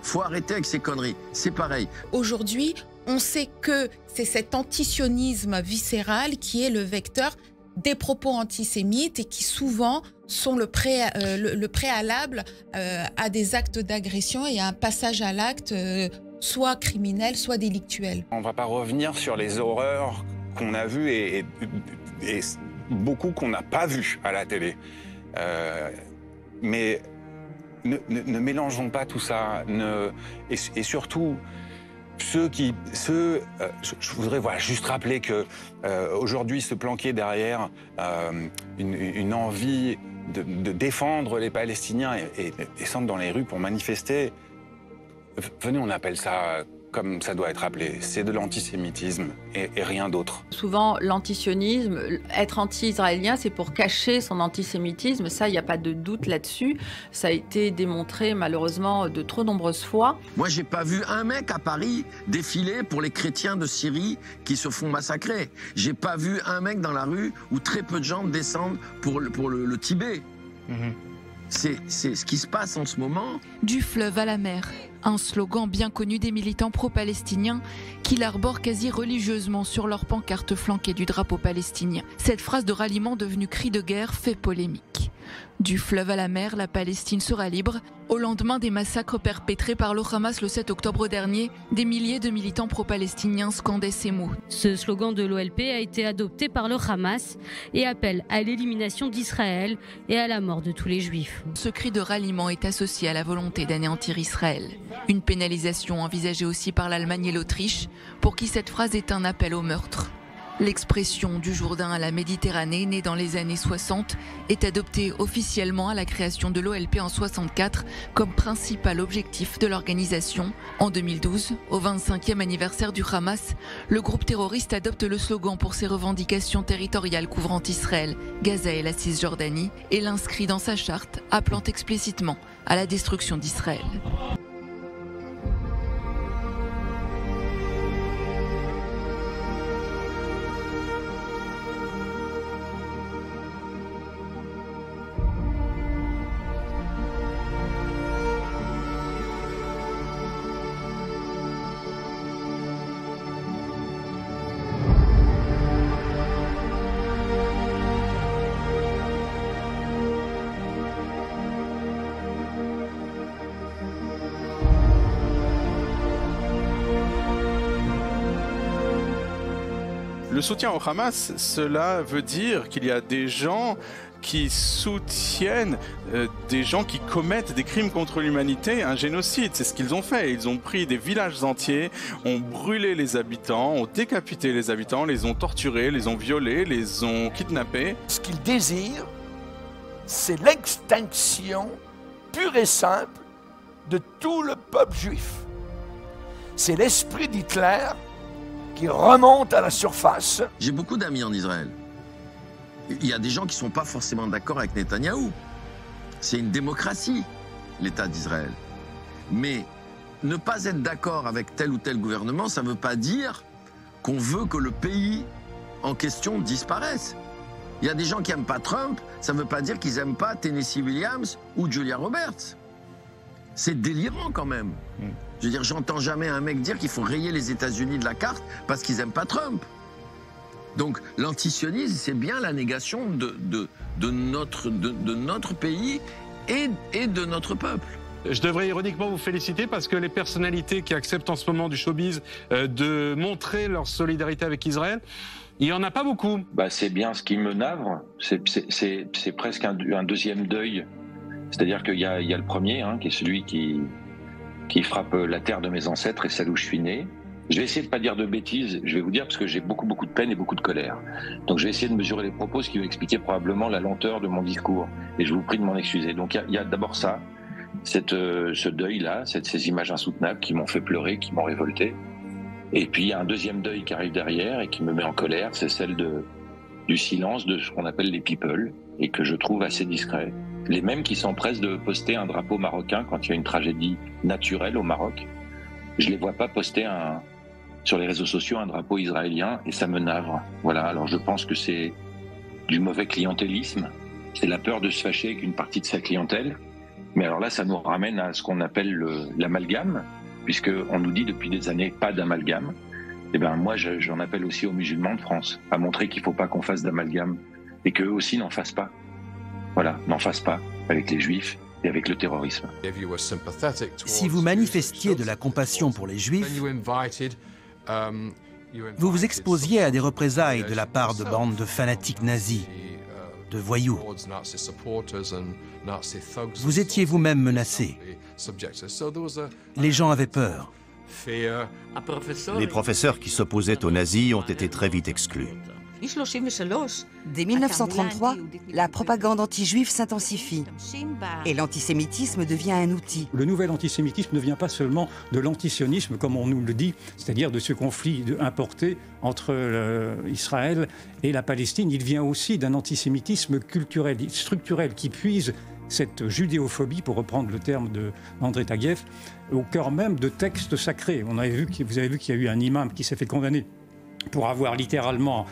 Faut arrêter avec ces conneries, c'est pareil. Aujourd'hui, on sait que c'est cet antisionisme viscéral qui est le vecteur des propos antisémites et qui souvent sont le préalable à des actes d'agression et à un passage à l'acte soit criminel, soit délictuel. On ne va pas revenir sur les horreurs qu'on a vues et beaucoup qu'on n'a pas vues à la télé. Mais ne mélangeons pas tout ça. Et surtout, je voudrais juste rappeler que aujourd'hui, se planquer derrière une envie de défendre les Palestiniens et descendre dans les rues pour manifester, venez, on appelle ça comme ça doit être appelé, c'est de l'antisémitisme et rien d'autre. Souvent, l'antisionisme, être anti-israélien, c'est pour cacher son antisémitisme. Ça, il n'y a pas de doute là-dessus. Ça a été démontré, malheureusement, de trop nombreuses fois. Moi, j'ai pas vu un mec à Paris défiler pour les chrétiens de Syrie qui se font massacrer. J'ai pas vu un mec dans la rue où très peu de gens descendent pour le Tibet. C'est ce qui se passe en ce moment. Du fleuve à la mer, un slogan bien connu des militants pro-palestiniens qui l'arborent quasi religieusement sur leurs pancartes flanquées du drapeau palestinien. Cette phrase de ralliement devenue cri de guerre fait polémique. Du fleuve à la mer, la Palestine sera libre. Au lendemain des massacres perpétrés par le Hamas le 7 octobre dernier, des milliers de militants pro-palestiniens scandaient ces mots. Ce slogan de l'OLP a été adopté par le Hamas et appelle à l'élimination d'Israël et à la mort de tous les Juifs. Ce cri de ralliement est associé à la volonté d'anéantir Israël. Une pénalisation envisagée aussi par l'Allemagne et l'Autriche, pour qui cette phrase est un appel au meurtre. L'expression du Jourdain à la Méditerranée, née dans les années 60, est adoptée officiellement à la création de l'OLP en 64 comme principal objectif de l'organisation. En 2012, au 25e anniversaire du Hamas, le groupe terroriste adopte le slogan pour ses revendications territoriales couvrant Israël, Gaza et la Cisjordanie et l'inscrit dans sa charte, appelant explicitement à la destruction d'Israël. Le soutien au Hamas, cela veut dire qu'il y a des gens qui soutiennent des gens qui commettent des crimes contre l'humanité, un génocide. C'est ce qu'ils ont fait. Ils ont pris des villages entiers, ont brûlé les habitants, ont décapité les habitants, les ont torturés, les ont violés, les ont kidnappés. Ce qu'ils désirent, c'est l'extinction pure et simple de tout le peuple juif. C'est l'esprit d'Hitler qui remonte à la surface. J'ai beaucoup d'amis en Israël. Il y a des gens qui ne sont pas forcément d'accord avec Netanyahou. C'est une démocratie, l'État d'Israël. Mais ne pas être d'accord avec tel ou tel gouvernement, ça ne veut pas dire qu'on veut que le pays en question disparaisse. Il y a des gens qui n'aiment pas Trump, ça ne veut pas dire qu'ils n'aiment pas Tennessee Williams ou Julia Roberts. C'est délirant quand même. Je veux dire, j'entends jamais un mec dire qu'il faut rayer les États-Unis de la carte parce qu'ils n'aiment pas Trump. Donc l'antisionisme, c'est bien la négation de notre pays et de notre peuple. Je devrais ironiquement vous féliciter parce que les personnalités qui acceptent en ce moment du showbiz de montrer leur solidarité avec Israël, il n'y en a pas beaucoup. C'est bien ce qui me navre, c'est presque un deuxième deuil. C'est-à-dire qu'il y a le premier, qui est celui qui frappe la terre de mes ancêtres et celle où je suis né. Je vais essayer de ne pas dire de bêtises, je vais vous dire parce que j'ai beaucoup de peine et beaucoup de colère. Donc je vais essayer de mesurer les propos, ce qui va expliquer probablement la lenteur de mon discours. Et je vous prie de m'en excuser. Donc il y a d'abord ça, ce deuil-là, ces images insoutenables qui m'ont fait pleurer, qui m'ont révolté. Et puis il y a un deuxième deuil qui arrive derrière et qui me met en colère, c'est celle du silence de ce qu'on appelle les people et que je trouve assez discret. Les mêmes qui s'empressent de poster un drapeau marocain quand il y a une tragédie naturelle au Maroc. Je les vois pas poster sur les réseaux sociaux un drapeau israélien et ça me navre. Voilà, alors je pense que c'est du mauvais clientélisme. C'est la peur de se fâcher avec une partie de sa clientèle. Mais alors là, ça nous ramène à ce qu'on appelle l'amalgame, puisqu'on nous dit depuis des années pas d'amalgame. Eh bien moi, j'en appelle aussi aux musulmans de France à montrer qu'il faut pas qu'on fasse d'amalgame et qu'eux aussi n'en fassent pas. Voilà, n'en fassent pas avec les juifs et avec le terrorisme. Si vous manifestiez de la compassion pour les juifs, vous vous exposiez à des représailles de la part de bandes de fanatiques nazis, de voyous. Vous étiez vous-même menacé. Les gens avaient peur. Les professeurs qui s'opposaient aux nazis ont été très vite exclus. Dès 1933, la propagande anti-juive s'intensifie et l'antisémitisme devient un outil. Le nouvel antisémitisme ne vient pas seulement de l'antisionisme, comme on nous le dit, c'est-à-dire de ce conflit importé entre Israël et la Palestine. Il vient aussi d'un antisémitisme culturel, structurel, qui puise cette judéophobie, pour reprendre le terme d'André Taguieff, au cœur même de textes sacrés. Vous avez vu qu'il y a eu un imam qui s'est fait condamner pour avoir littéralement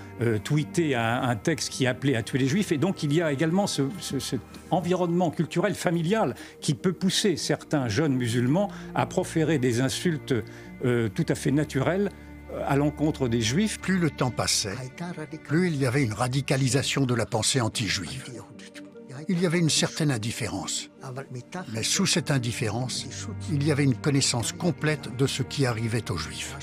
tweeté un texte qui appelait à tuer les Juifs. Et donc il y a également cet environnement culturel familial qui peut pousser certains jeunes musulmans à proférer des insultes tout à fait naturelles à l'encontre des Juifs. Plus le temps passait, plus il y avait une radicalisation de la pensée anti-juive. Il y avait une certaine indifférence. Mais sous cette indifférence, il y avait une connaissance complète de ce qui arrivait aux Juifs.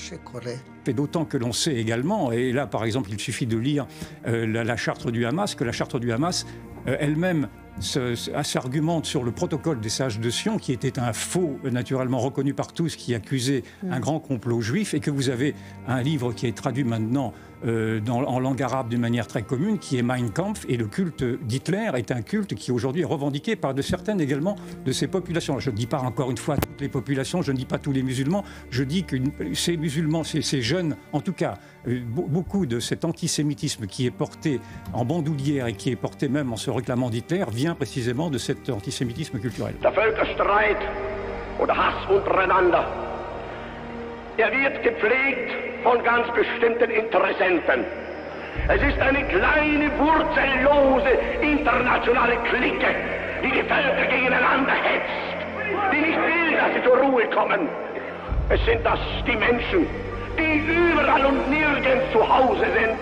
Et d'autant que l'on sait également, et là par exemple il suffit de lire la charte du Hamas, que la charte du Hamas elle-même s'argumente sur le protocole des sages de Sion, qui était un faux, naturellement reconnu par tous, qui accusait un grand complot juif, et que vous avez un livre qui est traduit maintenant en langue arabe d'une manière très commune, qui est Mein Kampf, et le culte d'Hitler est un culte qui aujourd'hui est revendiqué par de certaines également de ces populations. Je ne dis pas encore une fois toutes les populations, je ne dis pas tous les musulmans, je dis que ces musulmans, ces jeunes, en tout cas, beaucoup de cet antisémitisme qui est porté en bandoulière et qui est porté même en se réclamant d'Hitler, vient précisément de cet antisémitisme culturel. Der Völkerstreit oder Hass untereinander, wird gepflegt von ganz bestimmten Interessenten. Es ist eine kleine, wurzellose internationale Clique, die die Völker gegeneinander hetzt, die nicht will, dass sie zur Ruhe kommen. Es sind das die Menschen, die überall und nirgends zu Hause sind,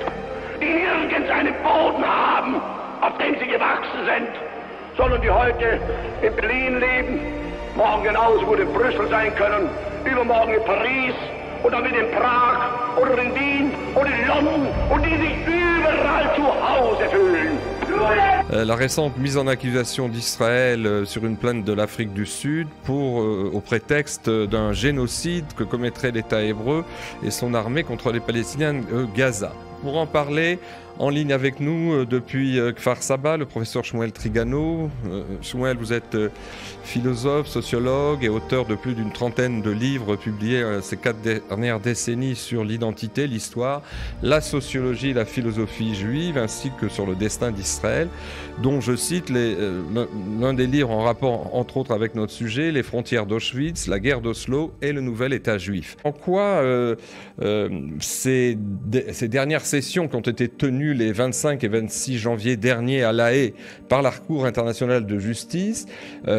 die nirgends einen Boden haben, auf dem sie gewachsen sind, sondern die heute in Berlin leben, morgen genauso gut in Brüssel sein können, übermorgen in Paris oder mit in Prag oder in Wien oder in London und die sich überall zu Hause fühlen. La récente mise en accusation d'Israël sur une plaine de l'Afrique du Sud au prétexte d'un génocide que commettrait l'État hébreu et son armée contre les Palestiniens de Gaza. Pour en parler, en ligne avec nous depuis Kfar Saba, le professeur Shmuel Trigano. Shmuel, vous êtes philosophe, sociologue et auteur de plus d'une trentaine de livres publiés ces 4 dernières décennies sur l'identité, l'histoire, la sociologie et la philosophie juive, ainsi que sur le destin d'Israël, dont je cite l'un des livres en rapport entre autres avec notre sujet, Les frontières d'Auschwitz, la guerre d'Oslo et le nouvel État juif. En quoi ces dernières sessions qui ont été tenues les 25 et 26 janvier dernier à La Haye par la Cour internationale de justice,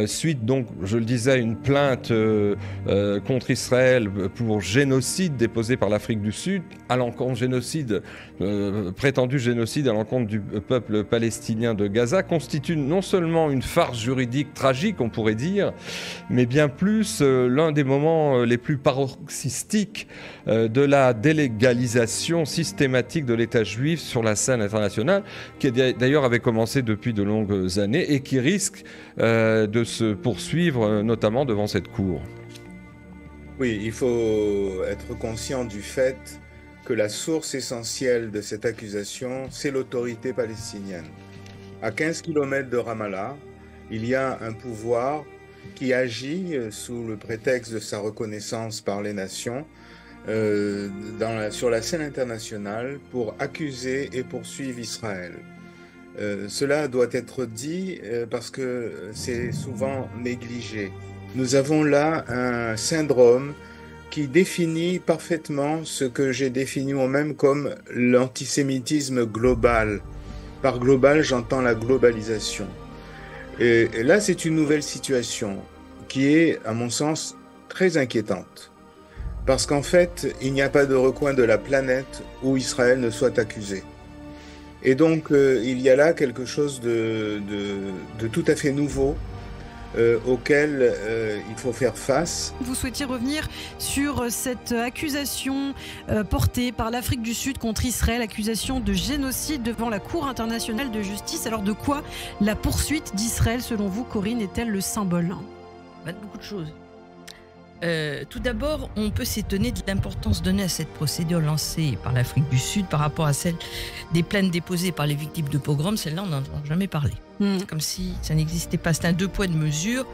suite donc, je le disais, à une plainte contre Israël pour génocide déposée par l'Afrique du Sud, à l'encontre prétendu génocide à l'encontre du peuple palestinien de Gaza, constitue non seulement une farce juridique tragique, on pourrait dire, mais bien plus l'un des moments les plus paroxystiques de la délégalisation systématique de l'État juif sur la scène internationale, qui d'ailleurs avait commencé depuis de longues années et qui risque de se poursuivre notamment devant cette cour. Oui, il faut être conscient du fait que la source essentielle de cette accusation, c'est l'autorité palestinienne. À 15 km de Ramallah, il y a un pouvoir qui agit sous le prétexte de sa reconnaissance par les nations sur la scène internationale pour accuser et poursuivre Israël. Cela doit être dit parce que c'est souvent négligé. Nous avons là un syndrome qui définit parfaitement ce que j'ai défini moi-même comme l'antisémitisme global. Par global, j'entends la globalisation. Et là, c'est une nouvelle situation qui est, à mon sens, très inquiétante. Parce qu'en fait, il n'y a pas de recoin de la planète où Israël ne soit accusé. Et donc, il y a là quelque chose de tout à fait nouveau auquel il faut faire face. Vous souhaitiez revenir sur cette accusation portée par l'Afrique du Sud contre Israël, accusation de génocide devant la Cour internationale de justice. Alors de quoi la poursuite d'Israël, selon vous, Corinne, est-elle le symbole? Beaucoup de choses. Tout d'abord, on peut s'étonner de l'importance donnée à cette procédure lancée par l'Afrique du Sud par rapport à celle des plaintes déposées par les victimes de pogroms. Celle-là, on n'en entend jamais parler. Comme si ça n'existait pas. C'est un 2 poids 2 mesures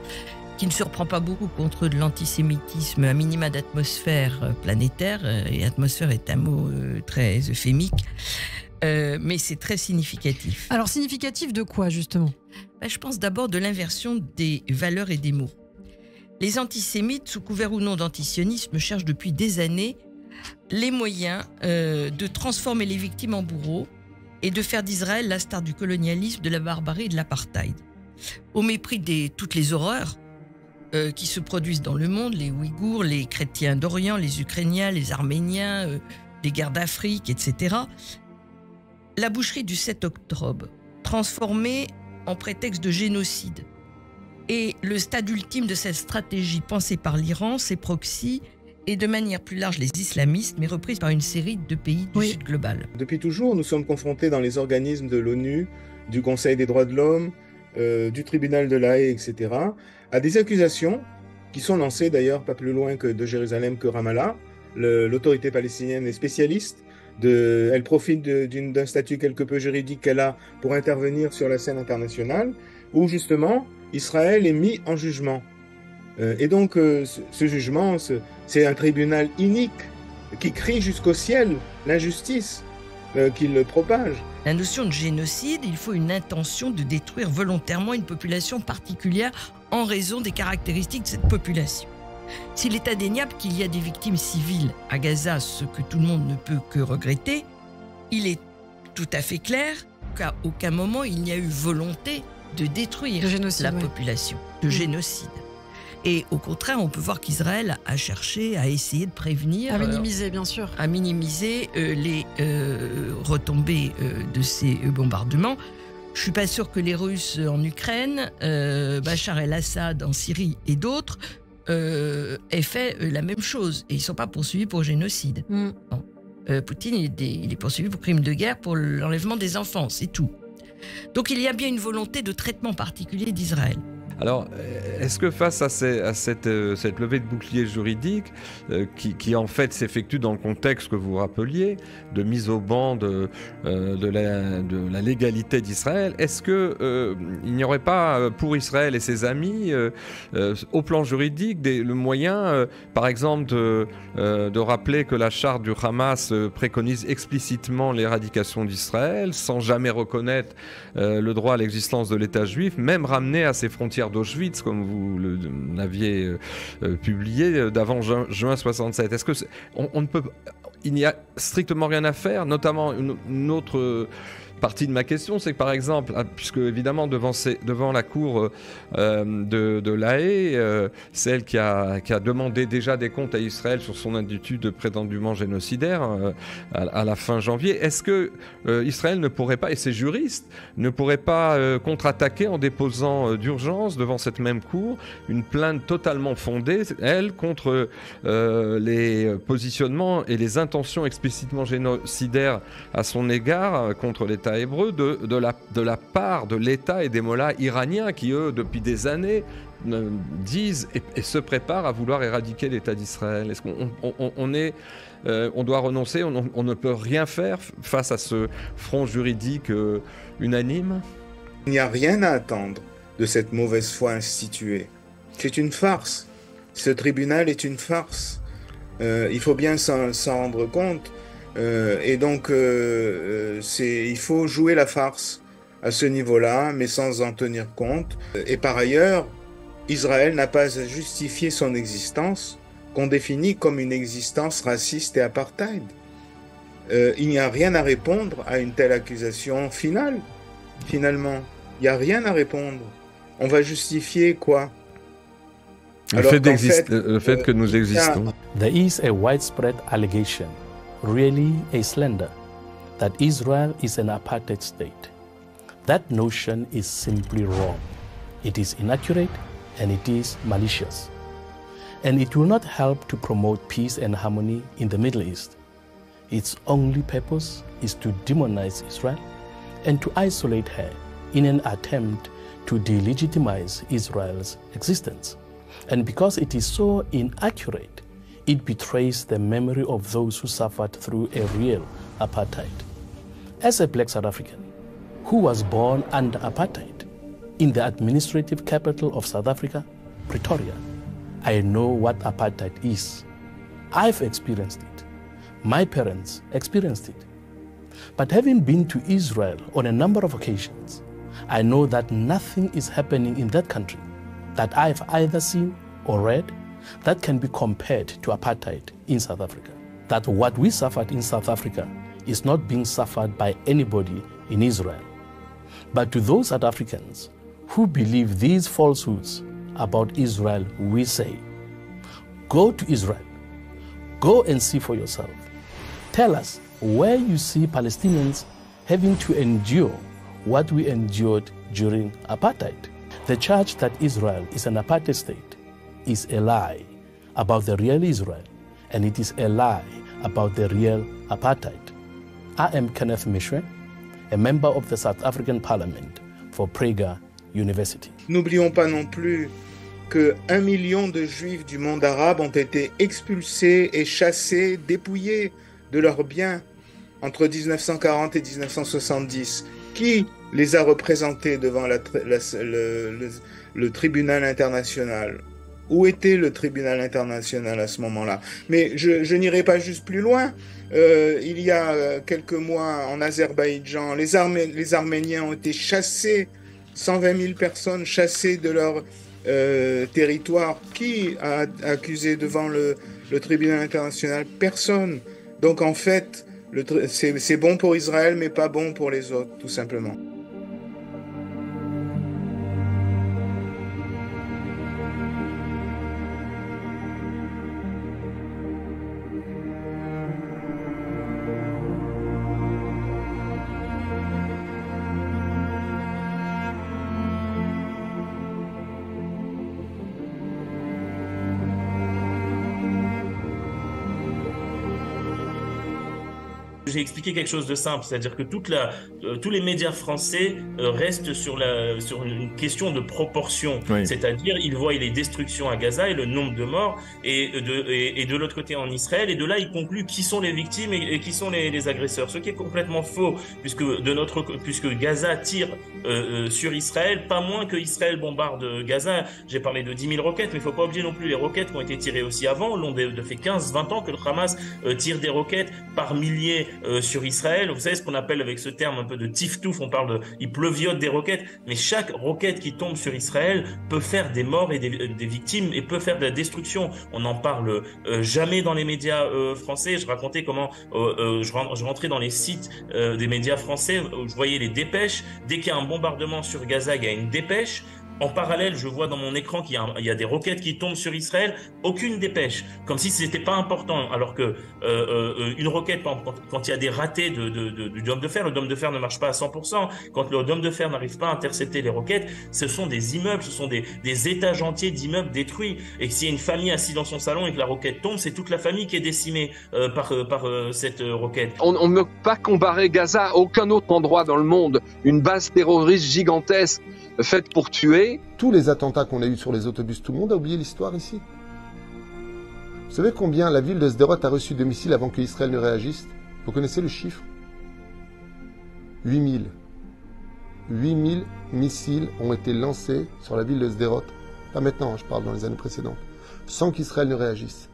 qui ne surprend pas beaucoup contre de l'antisémitisme à minima d'atmosphère planétaire. Et atmosphère est un mot très euphémique. Mais c'est très significatif. Alors, significatif de quoi, justement? Je pense d'abord de l'inversion des valeurs et des mots. Les antisémites, sous couvert ou non d'antisionisme, cherchent depuis des années les moyens de transformer les victimes en bourreaux et de faire d'Israël la star du colonialisme, de la barbarie et de l'apartheid. Au mépris de toutes les horreurs qui se produisent dans le monde, les Ouïghours, les chrétiens d'Orient, les Ukrainiens, les Arméniens, les guerres d'Afrique, etc. La boucherie du 7 octobre, transformée en prétexte de génocide, et le stade ultime de cette stratégie pensée par l'Iran, ses proxys, et de manière plus large les islamistes, mais reprise par une série de pays du Sud global. Depuis toujours, nous sommes confrontés dans les organismes de l'ONU, du Conseil des droits de l'homme, du tribunal de La Haye, etc., à des accusations qui sont lancées d'ailleurs pas plus loin que de Jérusalem que Ramallah. L'autorité palestinienne est spécialiste. Elle profite d'un statut quelque peu juridique qu'elle a pour intervenir sur la scène internationale, où justement Israël est mis en jugement. Et donc ce jugement, c'est un tribunal inique qui crie jusqu'au ciel l'injustice qu'il propage. La notion de génocide, il faut une intention de détruire volontairement une population particulière en raison des caractéristiques de cette population. S'il est indéniable qu'il y a des victimes civiles à Gaza, ce que tout le monde ne peut que regretter, il est tout à fait clair qu'à aucun moment il n'y a eu volonté de détruire la population, de génocide. Et au contraire, on peut voir qu'Israël a cherché à essayer de prévenir... À minimiser, bien sûr. À minimiser les retombées de ces bombardements. Je ne suis pas sûr que les Russes en Ukraine, Bachar el-Assad en Syrie et d'autres aient fait la même chose. Et ils ne sont pas poursuivis pour génocide. Non. Poutine, il est poursuivi pour crime de guerre, pour l'enlèvement des enfants, c'est tout. Donc il y a bien une volonté de traitement particulier d'Israël. Alors, est-ce que face à cette levée de bouclier juridique, qui en fait s'effectue dans le contexte que vous rappeliez, de mise au ban de la légalité d'Israël, est-ce qu'il n'y aurait pas pour Israël et ses amis, au plan juridique, le moyen, par exemple, de rappeler que la charte du Hamas préconise explicitement l'éradication d'Israël, sans jamais reconnaître le droit à l'existence de l'État juif, même ramener à ses frontières d'Auschwitz, comme vous l'aviez publié d'avant juin 67. Est-ce que il n'y a strictement rien à faire, notamment une autre partie de ma question, c'est que par exemple, puisque évidemment devant la cour de La Haye, celle qui a demandé déjà des comptes à Israël sur son attitude prétendument génocidaire à la fin janvier, est-ce que Israël ne pourrait pas, et ses juristes, ne pourraient pas contre-attaquer en déposant d'urgence devant cette même cour une plainte totalement fondée, elle, contre les positionnements et les intentions explicitement génocidaires à son égard, contre l'État hébreu, de la part de l'État et des mollahs iraniens qui, eux, depuis des années, disent et se préparent à vouloir éradiquer l'État d'Israël. Est-ce qu'on doit renoncer, on ne peut rien faire face à ce front juridique unanime? Il n'y a rien à attendre de cette mauvaise foi instituée. C'est une farce. Ce tribunal est une farce. Il faut bien s'en rendre compte. Et donc, il faut jouer la farce à ce niveau-là, mais sans en tenir compte. Et par ailleurs, Israël n'a pas à justifier son existence, qu'on définit comme une existence raciste et apartheid. Il n'y a rien à répondre à une telle accusation finalement. Il n'y a rien à répondre. On va justifier quoi? Le fait que nous existons. There is a widespread allegation, really a slander, that Israel is an apartheid state. That notion is simply wrong. It is inaccurate and it is malicious. And it will not help to promote peace and harmony in the Middle East. Its only purpose is to demonize Israel and to isolate her in an attempt to delegitimize Israel's existence. And because it is so inaccurate, it betrays the memory of those who suffered through a real apartheid. As a black South African who was born under apartheid in the administrative capital of South Africa, Pretoria, I know what apartheid is. I've experienced it. My parents experienced it. But having been to Israel on a number of occasions, I know that nothing is happening in that country that I've either seen or read that can be compared to apartheid in South Africa. that what we suffered in South Africa is not being suffered by anybody in Israel. But to those South Africans who believe these falsehoods about Israel, we say, go to Israel, go and see for yourself. Tell us where you see Palestinians having to endure what we endured during apartheid. The charge that Israel is an apartheid state is a lie about the real Israel, and it is a lie about the real apartheid. I am Kenneth Mishwe, a member of the South African Parliament for Prager University. N'oublions pas non plus que 1 million de Juifs du monde arabe ont été expulsés et chassés, dépouillés de leurs biens entre 1940 et 1970. Qui les a représentés devant le tribunal international? Où était le tribunal international à ce moment-là? Mais je n'irai pas juste plus loin. Il y a quelques mois, en Azerbaïdjan, les Arméniens ont été chassés, 120 000 personnes chassées de leur territoire. Qui a accusé devant le tribunal international? Personne. Donc en fait, c'est bon pour Israël, mais pas bon pour les autres, tout simplement. J'ai expliqué quelque chose de simple, c'est-à-dire que tous les médias français restent sur une question de proportion, oui. C'est-à-dire ils voient les destructions à Gaza et le nombre de morts, et de l'autre côté en Israël, et de là ils concluent qui sont les victimes et qui sont les agresseurs, ce qui est complètement faux, puisque Gaza tire sur Israël, pas moins que Israël bombarde Gaza. J'ai parlé de 10 000 roquettes, mais il ne faut pas oublier non plus les roquettes qui ont été tirées aussi avant. L'on fait 15-20 ans que le Hamas tire des roquettes par milliers sur Israël. Vous savez ce qu'on appelle avec ce terme un peu de tiftouf, il pleuviote des roquettes, mais chaque roquette qui tombe sur Israël peut faire des morts et des victimes et peut faire de la destruction. On n'en parle jamais dans les médias français. Je racontais comment je rentrais dans les sites des médias français où je voyais les dépêches. Dès qu'il y a un bombardement sur Gaza, il y a une dépêche. En parallèle, je vois dans mon écran qu'il y a des roquettes qui tombent sur Israël, aucune dépêche, comme si ce n'était pas important. Alors que une roquette, quand il y a des ratés du dôme de fer, le dôme de fer ne marche pas à 100%. Quand le dôme de fer n'arrive pas à intercepter les roquettes, ce sont des immeubles, ce sont des étages entiers d'immeubles détruits. Et s'il y a une famille assise dans son salon et que la roquette tombe, c'est toute la famille qui est décimée par cette roquette. On ne peut pas comparer Gaza à aucun autre endroit dans le monde. Une base terroriste gigantesque faite pour tuer. Tous les attentats qu'on a eus sur les autobus, tout le monde a oublié l'histoire ici. Vous savez combien la ville de Sderot a reçu de missiles avant qu'Israël ne réagisse? Vous connaissez le chiffre? 8000. 8000 missiles ont été lancés sur la ville de Sderot. Pas maintenant, je parle dans les années précédentes. Sans qu'Israël ne réagisse.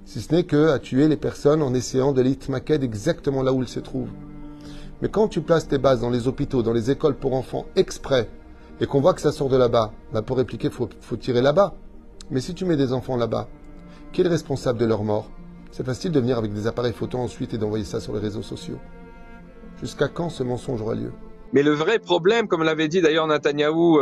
Si ce n'est qu'à tuer les personnes en essayant de les hitmaked exactement là où ils se trouvent. Mais quand tu places tes bases dans les hôpitaux, dans les écoles pour enfants exprès, et qu'on voit que ça sort de là-bas, pour répliquer, faut tirer là-bas. Mais si tu mets des enfants là-bas, qui est le responsable de leur mort? C'est facile de venir avec des appareils photo ensuite et d'envoyer ça sur les réseaux sociaux. Jusqu'à quand ce mensonge aura lieu? Mais le vrai problème, comme l'avait dit d'ailleurs Netanyahou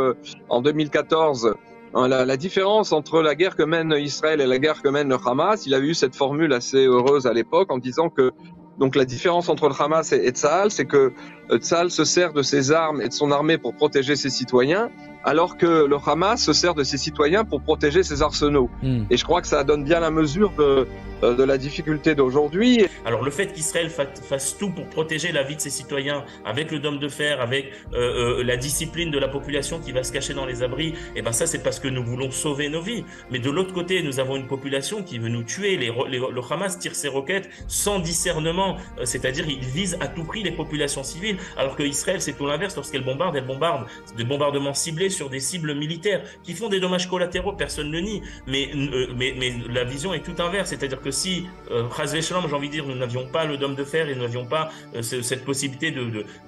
en 2014, la différence entre la guerre que mène Israël et la guerre que mène le Hamas, il avait eu cette formule assez heureuse à l'époque en disant que donc la différence entre le Hamas et Tsahal, c'est que Tsahal se sert de ses armes et de son armée pour protéger ses citoyens, alors que le Hamas se sert de ses citoyens pour protéger ses arsenaux. Et je crois que ça donne bien la mesure de la difficulté d'aujourd'hui. Alors le fait qu'Israël fasse tout pour protéger la vie de ses citoyens, avec le dôme de fer, avec la discipline de la population qui va se cacher dans les abris, et ben ça c'est parce que nous voulons sauver nos vies. Mais de l'autre côté, nous avons une population qui veut nous tuer. Le Hamas tire ses roquettes sans discernement, c'est-à-dire il vise à tout prix les populations civiles, alors que Israël c'est tout l'inverse. Lorsqu'elle bombarde, des bombardements ciblés sur des cibles militaires qui font des dommages collatéraux, personne ne le nie, mais la vision est tout inverse, c'est-à-dire que si, Chas v'Shalom, j'ai envie de dire, nous n'avions pas le dôme de fer et nous n'avions pas cette possibilité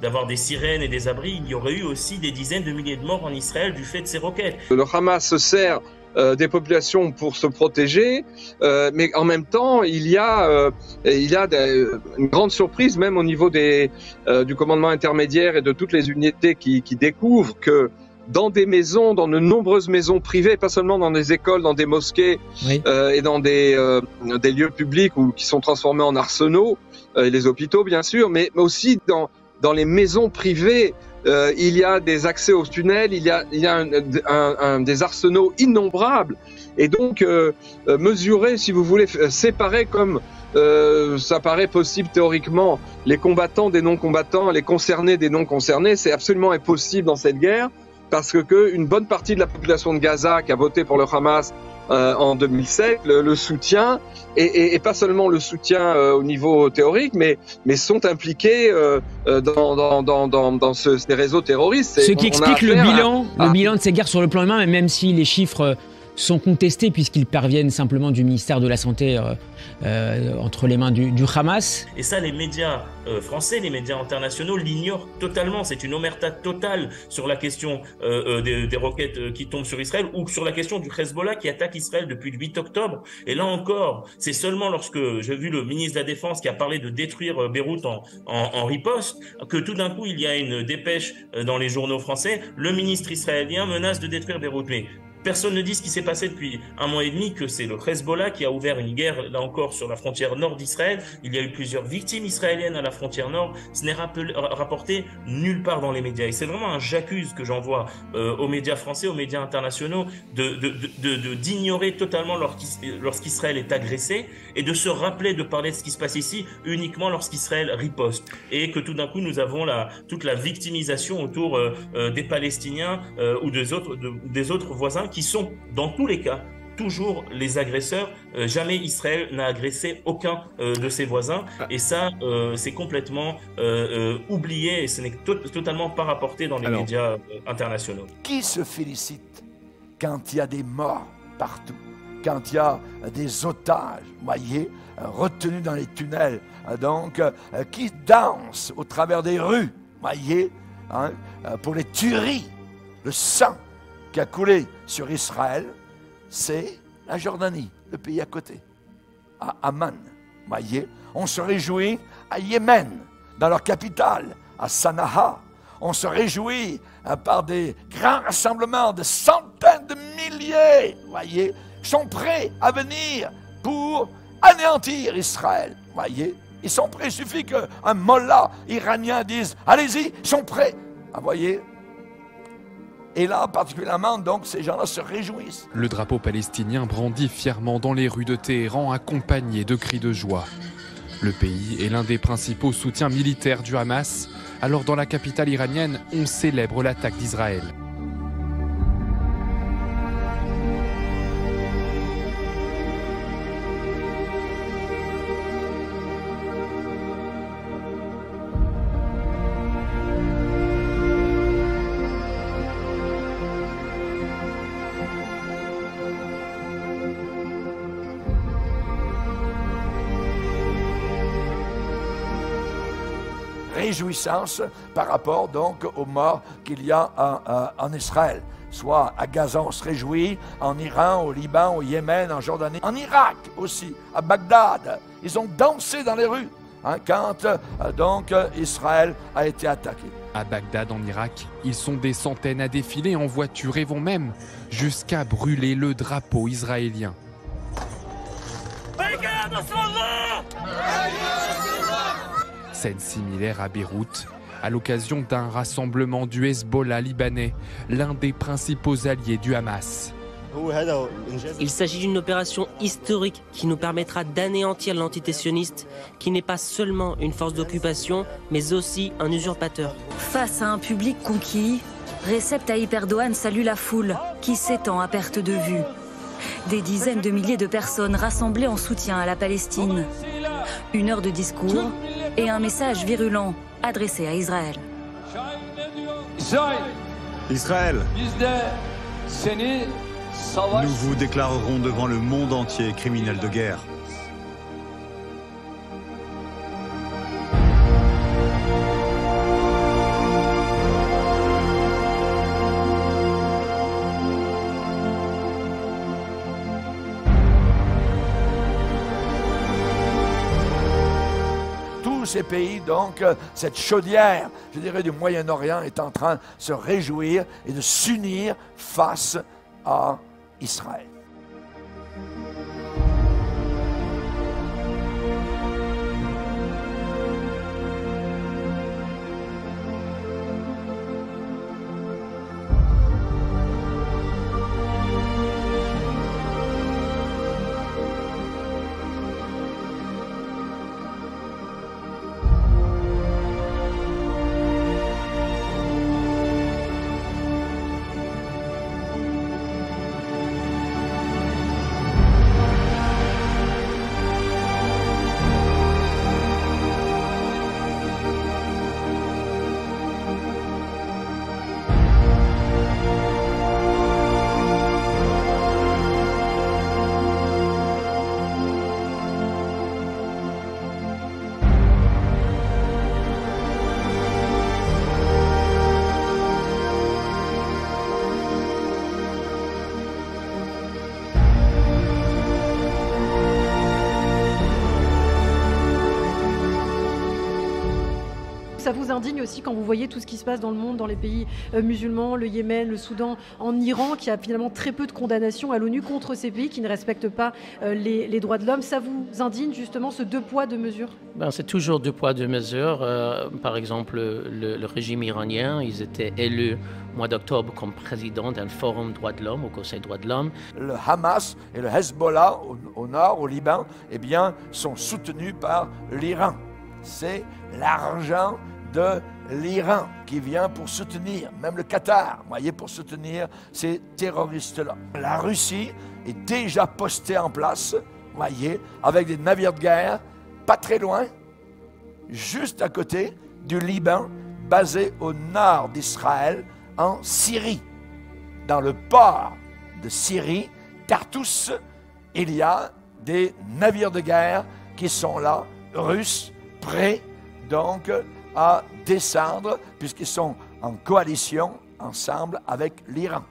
d'avoir des sirènes et des abris, il y aurait eu aussi des dizaines de milliers de morts en Israël du fait de ces roquettes. Le Hamas se sert des populations pour se protéger, mais en même temps, il y a une grande surprise même au niveau du commandement intermédiaire et de toutes les unités qui découvrent que dans des maisons, dans de nombreuses maisons privées, pas seulement dans des écoles, dans des mosquées et dans des lieux publics qui sont transformés en arsenaux, et les hôpitaux bien sûr, mais aussi dans les maisons privées, il y a des accès aux tunnels, il y a des arsenaux innombrables, et donc mesurer, si vous voulez, séparer comme ça paraît possible théoriquement les combattants des non-combattants, les concernés des non-concernés, c'est absolument impossible dans cette guerre, parce que une bonne partie de la population de Gaza qui a voté pour le Hamas en 2007 le soutient, et pas seulement le soutien au niveau théorique, mais sont impliqués dans ces réseaux terroristes. Ce qui explique le bilan de ces guerres sur le plan humain, même si les chiffres sont contestés puisqu'ils parviennent simplement du ministère de la Santé entre les mains du Hamas. Et ça, les médias français, les médias internationaux l'ignorent totalement. C'est une omerta totale sur la question des roquettes qui tombent sur Israël, ou sur la question du Hezbollah qui attaque Israël depuis le 8 octobre. Et là encore, c'est seulement lorsque j'ai vu le ministre de la Défense qui a parlé de détruire Beyrouth en riposte que tout d'un coup il y a une dépêche dans les journaux français. Le ministre israélien menace de détruire Beyrouth. Mais personne ne dit ce qui s'est passé depuis un mois et demi, que c'est le Hezbollah qui a ouvert une guerre, là encore, sur la frontière nord d'Israël. Il y a eu plusieurs victimes israéliennes à la frontière nord. Ce n'est rapporté nulle part dans les médias. Et c'est vraiment un j'accuse que j'envoie aux médias français, aux médias internationaux, d'ignorer totalement lorsqu'Israël est agressé, et de se rappeler de parler de ce qui se passe ici uniquement lorsqu'Israël riposte. Et que tout d'un coup, nous avons toute la victimisation autour des Palestiniens ou des autres voisins, qui sont, dans tous les cas, toujours les agresseurs. Jamais Israël n'a agressé aucun de ses voisins. Et ça, c'est complètement oublié, et ce n'est totalement pas rapporté dans les médias internationaux. Qui se félicite quand il y a des morts partout, quand il y a des otages, voyez, retenus dans les tunnels, donc qui danse au travers des rues, voyez, pour les tueries, le sang qui a coulé sur Israël, c'est la Jordanie, le pays à côté, à Amman. Voyez, on se réjouit à Yémen, dans leur capitale, à Sanaa. On se réjouit par des grands rassemblements de centaines de milliers, voyez, qui sont prêts à venir pour anéantir Israël. Voyez, ils sont prêts. Il suffit qu'un mollah iranien dise « Allez-y », ils sont prêts. Voyez. Et là, particulièrement, donc, ces gens-là se réjouissent. Le drapeau palestinien brandit fièrement dans les rues de Téhéran, accompagné de cris de joie. Le pays est l'un des principaux soutiens militaires du Hamas. Alors, dans la capitale iranienne, on célèbre l'attaque d'Israël. Réjouissance par rapport donc aux morts qu'il y a en Israël. Soit à Gaza, on se réjouit, en Iran, au Liban, au Yémen, en Jordanie, en Irak aussi, à Bagdad. Ils ont dansé dans les rues quand donc Israël a été attaqué. À Bagdad, en Irak, ils sont des centaines à défiler en voiture et vont même jusqu'à brûler le drapeau israélien. Scène similaire à Beyrouth, à l'occasion d'un rassemblement du Hezbollah libanais, l'un des principaux alliés du Hamas. Il s'agit d'une opération historique qui nous permettra d'anéantir l'entité sioniste, qui n'est pas seulement une force d'occupation, mais aussi un usurpateur. Face à un public conquis, Recep Tayyip Erdogan salue la foule, qui s'étend à perte de vue. Des dizaines de milliers de personnes rassemblées en soutien à la Palestine. 1 heure de discours et un message virulent adressé à Israël. Israël, nous vous déclarerons devant le monde entier criminel de guerre. tous ces pays, donc cette chaudière, je dirais, du Moyen-Orient est en train de se réjouir et de s'unir face à Israël. Ça vous indigne aussi quand vous voyez tout ce qui se passe dans le monde, dans les pays musulmans, le Yémen, le Soudan, en Iran, qui a finalement très peu de condamnations à l'ONU contre ces pays qui ne respectent pas les droits de l'homme. Ça vous indigne justement ce deux poids, deux mesures? C'est toujours deux poids, deux mesures. Par exemple, le régime iranien, ils étaient élus au mois d'octobre comme président d'un forum droits de l'homme, au Conseil droits de l'homme. Le Hamas et le Hezbollah au nord, au Liban, eh bien, sont soutenus par l'Iran. C'est l'argent de l'Iran qui vient pour soutenir, même le Qatar, voyez, pour soutenir ces terroristes-là. La Russie est déjà postée en place, voyez, avec des navires de guerre, pas très loin, juste à côté du Liban, basé au nord d'Israël, en Syrie. Dans le port de Syrie, Tartous, il y a des navires de guerre qui sont là, russes, prêts donc à descendre, puisqu'ils sont en coalition ensemble avec l'Iran.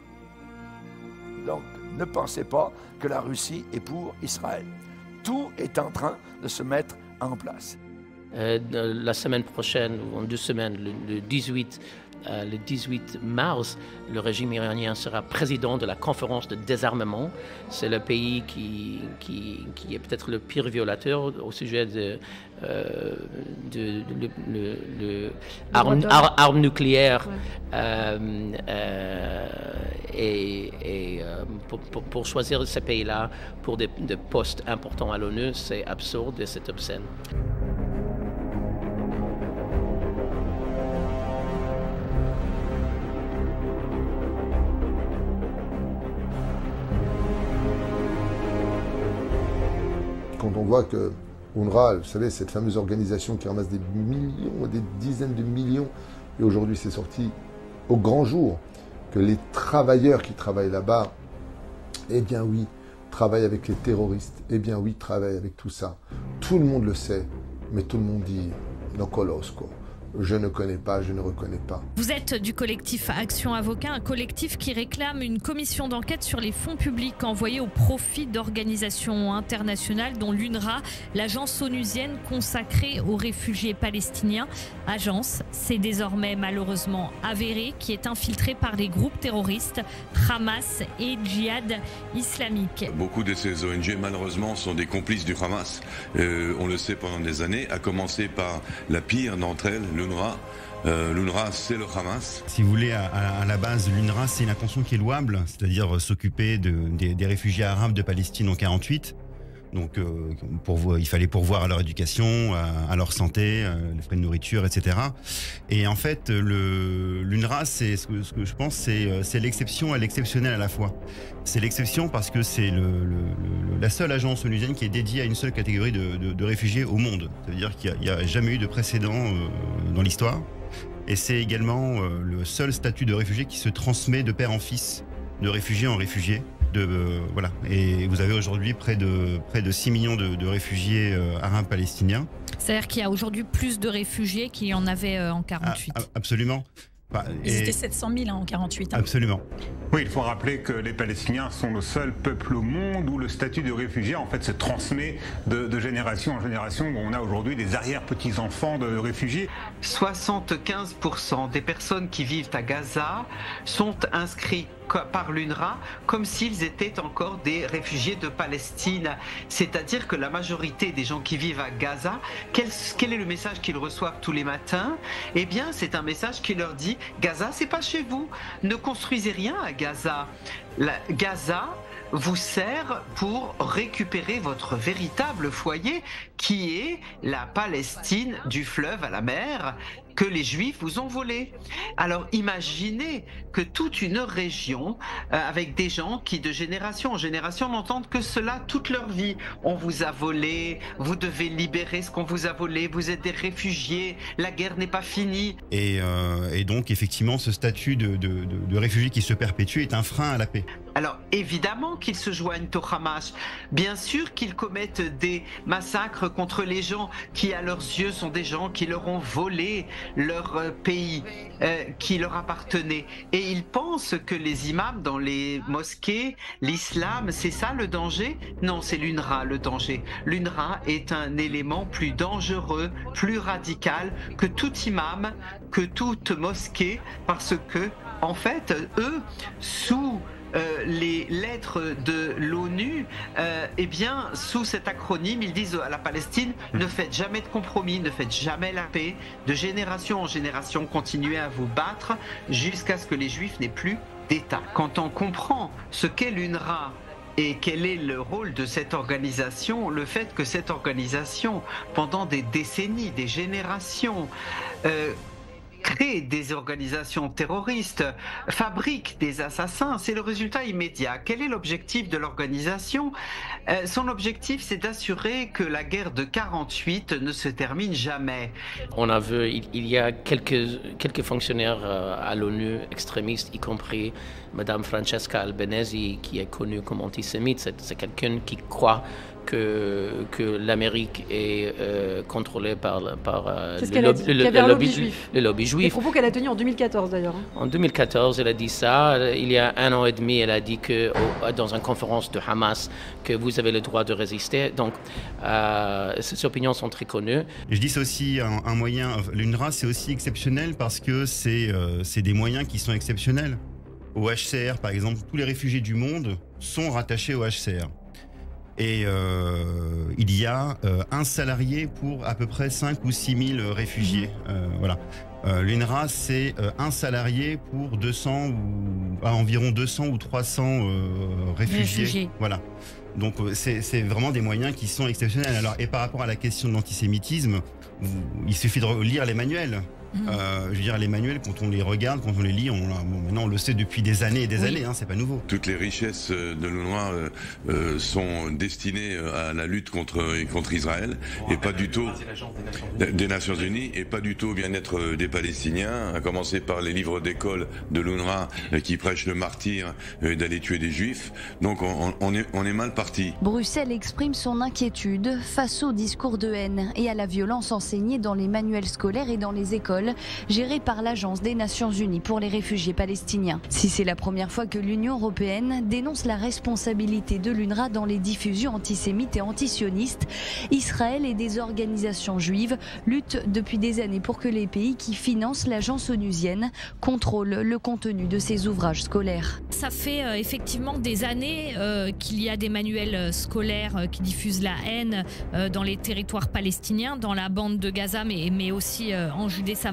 Donc, ne pensez pas que la Russie est pour Israël. Tout est en train de se mettre en place. La semaine prochaine, ou en 2 semaines, le 18 mars, le régime iranien sera président de la conférence de désarmement. C'est le pays qui est peut-être le pire violateur au sujet de armes nucléaires. Pour choisir ces pays-là pour des postes importants à l'ONU, c'est absurde et c'est obscène. Quand on voit que UNRWA, vous savez, cette fameuse organisation qui ramasse des millions, des dizaines de millions, et aujourd'hui c'est sorti au grand jour, que les travailleurs qui travaillent là-bas, eh bien oui, travaillent avec les terroristes, eh bien oui, travaillent avec tout ça. Tout le monde le sait, mais tout le monde dit « no colosco ». Je ne connais pas, je ne reconnais pas. Vous êtes du collectif Action Avocat, un collectif qui réclame une commission d'enquête sur les fonds publics envoyés au profit d'organisations internationales dont l'UNRWA, l'agence onusienne consacrée aux réfugiés palestiniens. Agence, c'est désormais malheureusement avéré, qui est infiltrée par les groupes terroristes Hamas et Djihad islamique. Beaucoup de ces ONG malheureusement sont des complices du Hamas. On le sait pendant des années, à commencer par la pire d'entre elles, l'UNRWA. L'UNRWA, c'est le Hamas. Si vous voulez, à la base, l'UNRWA, c'est une intention qui est louable, c'est-à-dire s'occuper des réfugiés arabes de Palestine en 1948. Donc, il fallait pourvoir à leur éducation, à leur santé, les frais de nourriture, etc. Et en fait, l'UNRWA, c'est ce que je pense, c'est l'exception à l'exceptionnel à la fois. C'est l'exception parce que c'est la seule agence onusienne qui est dédiée à une seule catégorie de réfugiés au monde. Ça veut dire qu'il n'y a jamais eu de précédent dans l'histoire. Et c'est également le seul statut de réfugié qui se transmet de père en fils, de réfugié en réfugié. Voilà. Et vous avez aujourd'hui près de 6 millions de réfugiés arabes palestiniens. C'est-à-dire qu'il y a aujourd'hui plus de réfugiés qu'il y en avait en 1948. Absolument. Ils étaient 700 000 en 1948. Absolument. Oui, il faut rappeler que les Palestiniens sont le seul peuple au monde où le statut de réfugié en fait se transmet de génération en génération. On a aujourd'hui des arrière-petits-enfants de réfugiés. 75% des personnes qui vivent à Gaza sont inscrits par l'UNRWA comme s'ils étaient encore des réfugiés de Palestine. C'est-à-dire que la majorité des gens qui vivent à Gaza, quel est le message qu'ils reçoivent tous les matins? Eh bien, c'est un message qui leur dit « Gaza, c'est pas chez vous. Ne construisez rien à Gaza. Gaza vous sert pour récupérer votre véritable foyer qui est la Palestine du fleuve à la mer que les Juifs vous ont volé. » Alors imaginez que toute une région avec des gens qui de génération en génération n'entendent que cela toute leur vie. On vous a volé, vous devez libérer ce qu'on vous a volé, vous êtes des réfugiés, la guerre n'est pas finie. Et donc effectivement ce statut de réfugié qui se perpétue est un frein à la paix. Alors évidemment qu'ils se joignent au Hamas, bien sûr qu'ils commettent des massacres contre les gens qui à leurs yeux sont des gens qui leur ont volé leur pays qui leur appartenait. Et ils pensent que les imams dans les mosquées, l'islam, c'est ça le danger? Non, c'est l'UNRWA le danger. L'UNRWA est un élément plus dangereux, plus radical que tout imam, que toute mosquée, parce que, en fait, eux, sous les lettres de l'ONU, eh bien, sous cet acronyme, ils disent à la Palestine, ne faites jamais de compromis, ne faites jamais la paix, de génération en génération, continuez à vous battre jusqu'à ce que les Juifs n'aient plus d'État. Quand on comprend ce qu'est l'UNRWA et quel est le rôle de cette organisation, le fait que cette organisation, pendant des décennies, des générations, crée des organisations terroristes, fabrique des assassins, c'est le résultat immédiat. Quel est l'objectif de l'organisation? Son objectif, c'est d'assurer que la guerre de 48 ne se termine jamais. On a vu, il y a quelques fonctionnaires à l'ONU extrémistes, y compris Madame Francesca Albanese, qui est connue comme antisémite. C'est quelqu'un qui croit que l'Amérique est contrôlée par le lobby juif. Des propos qu'elle a tenus en 2014 d'ailleurs. En 2014, elle a dit ça. Il y a 1 an et demi, elle a dit que dans une conférence de Hamas que vous avez le droit de résister. Donc, ces opinions sont très connues. Je dis c'est aussi un moyen. L'UNRWA, c'est aussi exceptionnel parce que c'est des moyens qui sont exceptionnels. Au HCR, par exemple, tous les réfugiés du monde sont rattachés au HCR. Et il y a un salarié pour à peu près 5 ou 6 000 réfugiés. Voilà. L'UNRWA, c'est un salarié pour environ 200 ou 300 réfugiés. Voilà. Donc c'est vraiment des moyens qui sont exceptionnels. Alors, et par rapport à la question de l'antisémitisme, il suffit de lire les manuels. Je veux dire, les manuels, quand on les regarde, quand on les lit, maintenant on le sait depuis des années et des années, hein, c'est pas nouveau. Toutes les richesses de l'UNRWA sont destinées à la lutte contre Israël et pas du tout des Nations Unies et pas du tout au bien-être des Palestiniens, à commencer par les livres d'école de l'UNRWA qui prêchent le martyre d'aller tuer des Juifs. Donc on est mal parti. Bruxelles exprime son inquiétude face au discours de haine et à la violence enseignée dans les manuels scolaires et dans les écoles gérée par l'Agence des Nations Unies pour les réfugiés palestiniens. Si c'est la première fois que l'Union européenne dénonce la responsabilité de l'UNRWA dans les diffusions antisémites et antisionistes, Israël et des organisations juives luttent depuis des années pour que les pays qui financent l'agence onusienne contrôlent le contenu de ses ouvrages scolaires. Ça fait effectivement des années qu'il y a des manuels scolaires qui diffusent la haine dans les territoires palestiniens, dans la bande de Gaza, mais aussi en Judée-Samarie.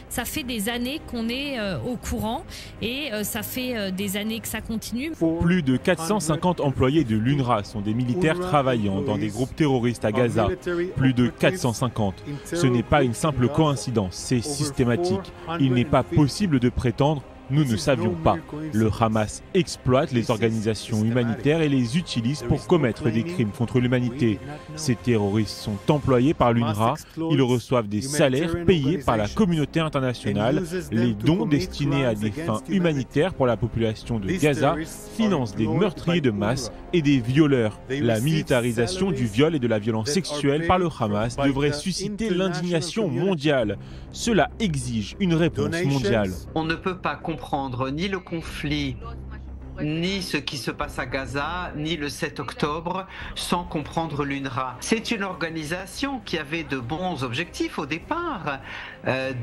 Ça fait des années qu'on est au courant et ça fait des années que ça continue. Plus de 450 employés de l'UNRWA sont des militaires travaillant dans des groupes terroristes à Gaza. Plus de 450. Ce n'est pas une simple coïncidence, c'est systématique. Il n'est pas possible de prétendre Nous ne savions pas. Le Hamas exploite les organisations humanitaires et les utilise pour commettre des crimes contre l'humanité. Ces terroristes sont employés par l'UNRWA. Ils reçoivent des salaires payés par la communauté internationale. Les dons destinés à des fins humanitaires pour la population de Gaza financent des meurtriers de masse et des violeurs. La militarisation du viol et de la violence sexuelle par le Hamas devrait susciter l'indignation mondiale. Cela exige une réponse mondiale. On ne peut pas comprendre ni le conflit, ni ce qui se passe à Gaza, ni le 7 octobre, sans comprendre l'UNRWA. C'est une organisation qui avait de bons objectifs au départ,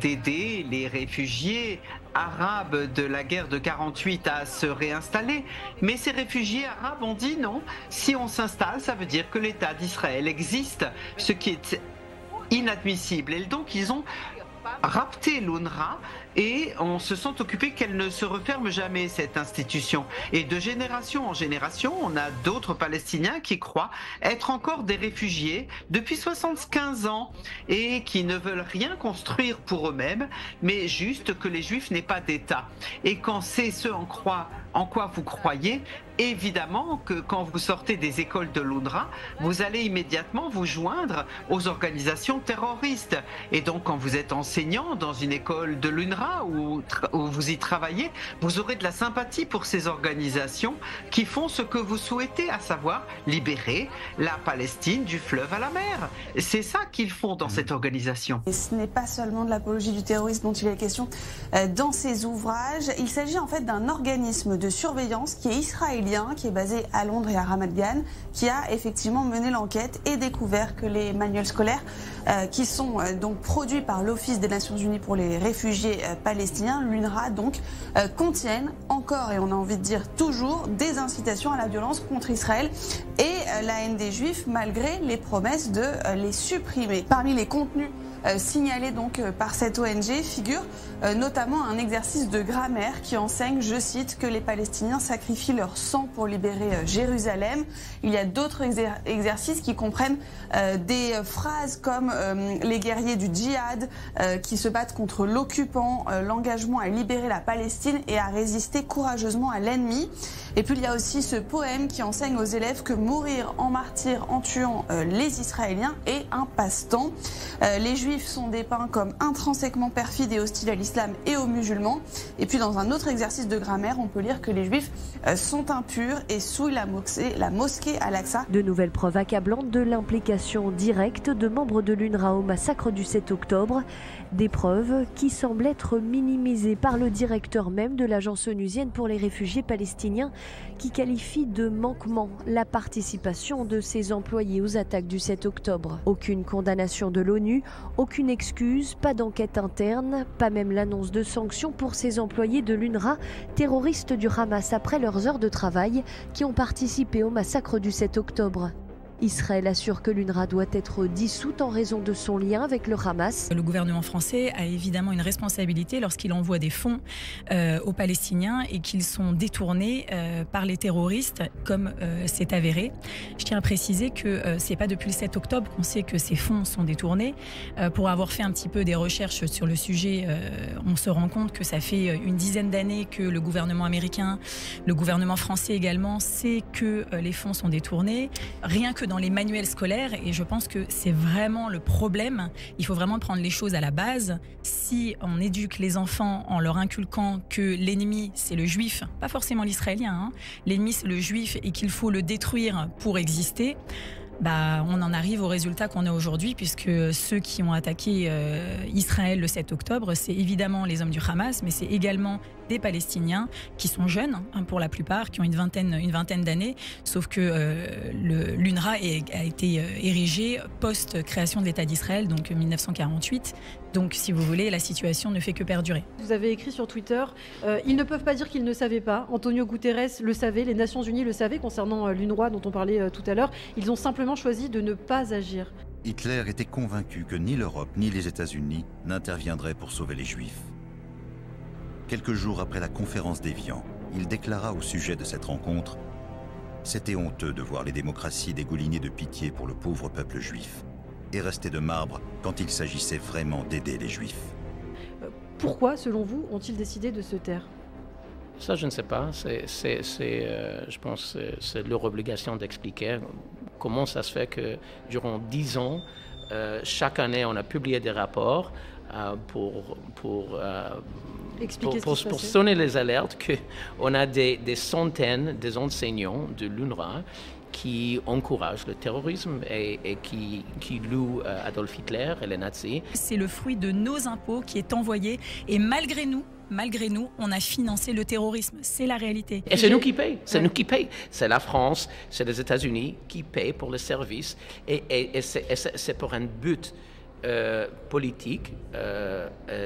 d'aider les réfugiés arabes de la guerre de 48 à se réinstaller. Mais ces réfugiés arabes ont dit non, si on s'installe, ça veut dire que l'État d'Israël existe, ce qui est inadmissible. Et donc ils ont rapté l'UNRWA et on se sent occupé qu'elle ne se referme jamais, cette institution. Et de génération en génération, on a d'autres Palestiniens qui croient être encore des réfugiés depuis 75 ans et qui ne veulent rien construire pour eux-mêmes, mais juste que les Juifs n'aient pas d'État. Et quand c'est ce en quoi vous croyez, évidemment que quand vous sortez des écoles de l'UNRWA, vous allez immédiatement vous joindre aux organisations terroristes. Et donc quand vous êtes enseignant dans une école de l'UNRWA où vous y travaillez, vous aurez de la sympathie pour ces organisations qui font ce que vous souhaitez, à savoir libérer la Palestine du fleuve à la mer. C'est ça qu'ils font dans cette organisation. Et ce n'est pas seulement de l'apologie du terrorisme dont il est question dans ces ouvrages. Il s'agit en fait d'un organisme de surveillance qui est israélien, qui est basé à Londres et à Ramat Gan, qui a effectivement mené l'enquête et découvert que les manuels scolaires qui sont donc produits par l'Office des Nations Unies pour les réfugiés palestiniens, l'UNRWA donc, contiennent encore, et on a envie de dire toujours, des incitations à la violence contre Israël et la haine des Juifs, malgré les promesses de les supprimer. Parmi les contenus signalés donc par cette ONG figure notamment un exercice de grammaire qui enseigne, je cite, que les Palestiniens sacrifient leur sang pour libérer Jérusalem. Il y a d'autres exercices qui comprennent des phrases comme les guerriers du djihad qui se battent contre l'occupant, l'engagement à libérer la Palestine et à résister courageusement à l'ennemi. Et puis il y a aussi ce poème qui enseigne aux élèves que mourir en martyr en tuant les Israéliens est un passe-temps. Les Juifs sont dépeints comme intrinsèquement perfides et hostiles à l'islam et aux musulmans. Et puis dans un autre exercice de grammaire, on peut lire que les Juifs sont impurs et souillent la mosquée Al-Aqsa. De nouvelles preuves accablantes de l'implication directe de membres de l'UNRWA au massacre du 7 octobre. Des preuves qui semblent être minimisées par le directeur même de l'agence onusienne pour les réfugiés palestiniens, qui qualifie de manquement la participation de ses employés aux attaques du 7 octobre. Aucune condamnation de l'ONU, aucune excuse, pas d'enquête interne, pas même l'annonce de sanctions pour ces employés de l'UNRWA, terroristes du Hamas après leurs heures de travail, qui ont participé au massacre du 7 octobre. Israël assure que l'UNRWA doit être dissoute en raison de son lien avec le Hamas. Le gouvernement français a évidemment une responsabilité lorsqu'il envoie des fonds aux Palestiniens et qu'ils sont détournés par les terroristes, comme c'est avéré. Je tiens à préciser que c'est pas depuis le 7 octobre qu'on sait que ces fonds sont détournés. Pour avoir fait un petit peu des recherches sur le sujet, on se rend compte que ça fait une dizaine d'années que le gouvernement américain, le gouvernement français également, sait que les fonds sont détournés. Rien que dans les manuels scolaires, et je pense que c'est vraiment le problème. Il faut vraiment prendre les choses à la base. Si on éduque les enfants en leur inculquant que l'ennemi c'est le juif, pas forcément l'israélien, hein, l'ennemi c'est le juif et qu'il faut le détruire pour exister, on en arrive au résultat qu'on a aujourd'hui, puisque ceux qui ont attaqué Israël le 7 octobre, c'est évidemment les hommes du Hamas, mais c'est également des Palestiniens qui sont jeunes, hein, pour la plupart, qui ont une vingtaine d'années, sauf que l'UNRWA a été érigée post-création de l'État d'Israël, donc 1948. Donc, si vous voulez, la situation ne fait que perdurer. Vous avez écrit sur Twitter, ils ne peuvent pas dire qu'ils ne savaient pas. Antonio Guterres le savait, les Nations Unies le savaient concernant l'UNRWA dont on parlait tout à l'heure. Ils ont simplement choisi de ne pas agir. Hitler était convaincu que ni l'Europe ni les États-Unis n'interviendraient pour sauver les Juifs. Quelques jours après la conférence d'Évian, il déclara au sujet de cette rencontre « C'était honteux de voir les démocraties dégoulinées de pitié pour le pauvre peuple juif et rester de marbre quand il s'agissait vraiment d'aider les Juifs. » Pourquoi, selon vous, ont-ils décidé de se taire ? Ça, je ne sais pas. Je pense que c'est leur obligation d'expliquer comment ça se fait que durant 10 ans, chaque année, on a publié des rapports pour sonner les alertes qu'on a des centaines d'enseignants de l'UNRWA qui encouragent le terrorisme et qui louent Adolf Hitler et les nazis. C'est le fruit de nos impôts qui est envoyé et malgré nous, on a financé le terrorisme. C'est la réalité. Et c'est nous qui payons. C'est nous qui payons. C'est la France, c'est les États-Unis qui payent pour le service. Et c'est pour un but politique,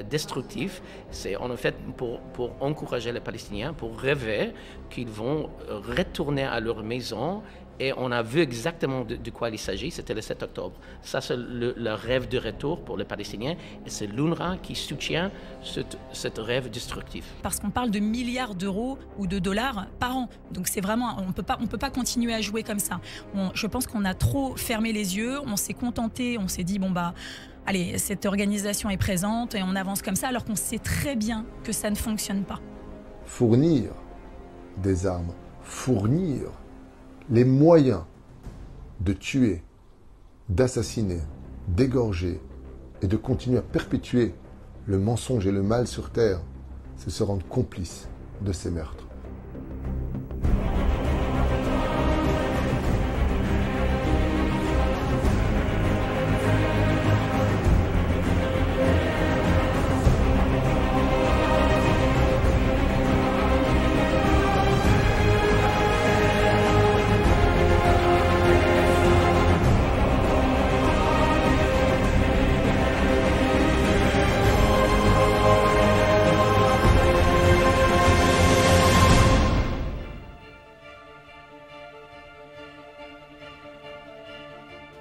destructif. C'est en fait pour encourager les Palestiniens, pour rêver qu'ils vont retourner à leur maison. Et on a vu exactement de quoi il s'agit. C'était le 7 octobre. Ça, c'est le rêve de retour pour les Palestiniens. Et c'est l'UNRWA qui soutient ce rêve destructif. Parce qu'on parle de milliards d'euros ou de dollars par an. Donc c'est vraiment, on peut pas continuer à jouer comme ça. Je pense qu'on a trop fermé les yeux. On s'est contenté. On s'est dit bon bah, allez, cette organisation est présente et on avance comme ça, alors qu'on sait très bien que ça ne fonctionne pas. Fournir des armes, fournir les moyens de tuer, d'assassiner, d'égorger et de continuer à perpétuer le mensonge et le mal sur terre, c'est se rendre complice de ces meurtres.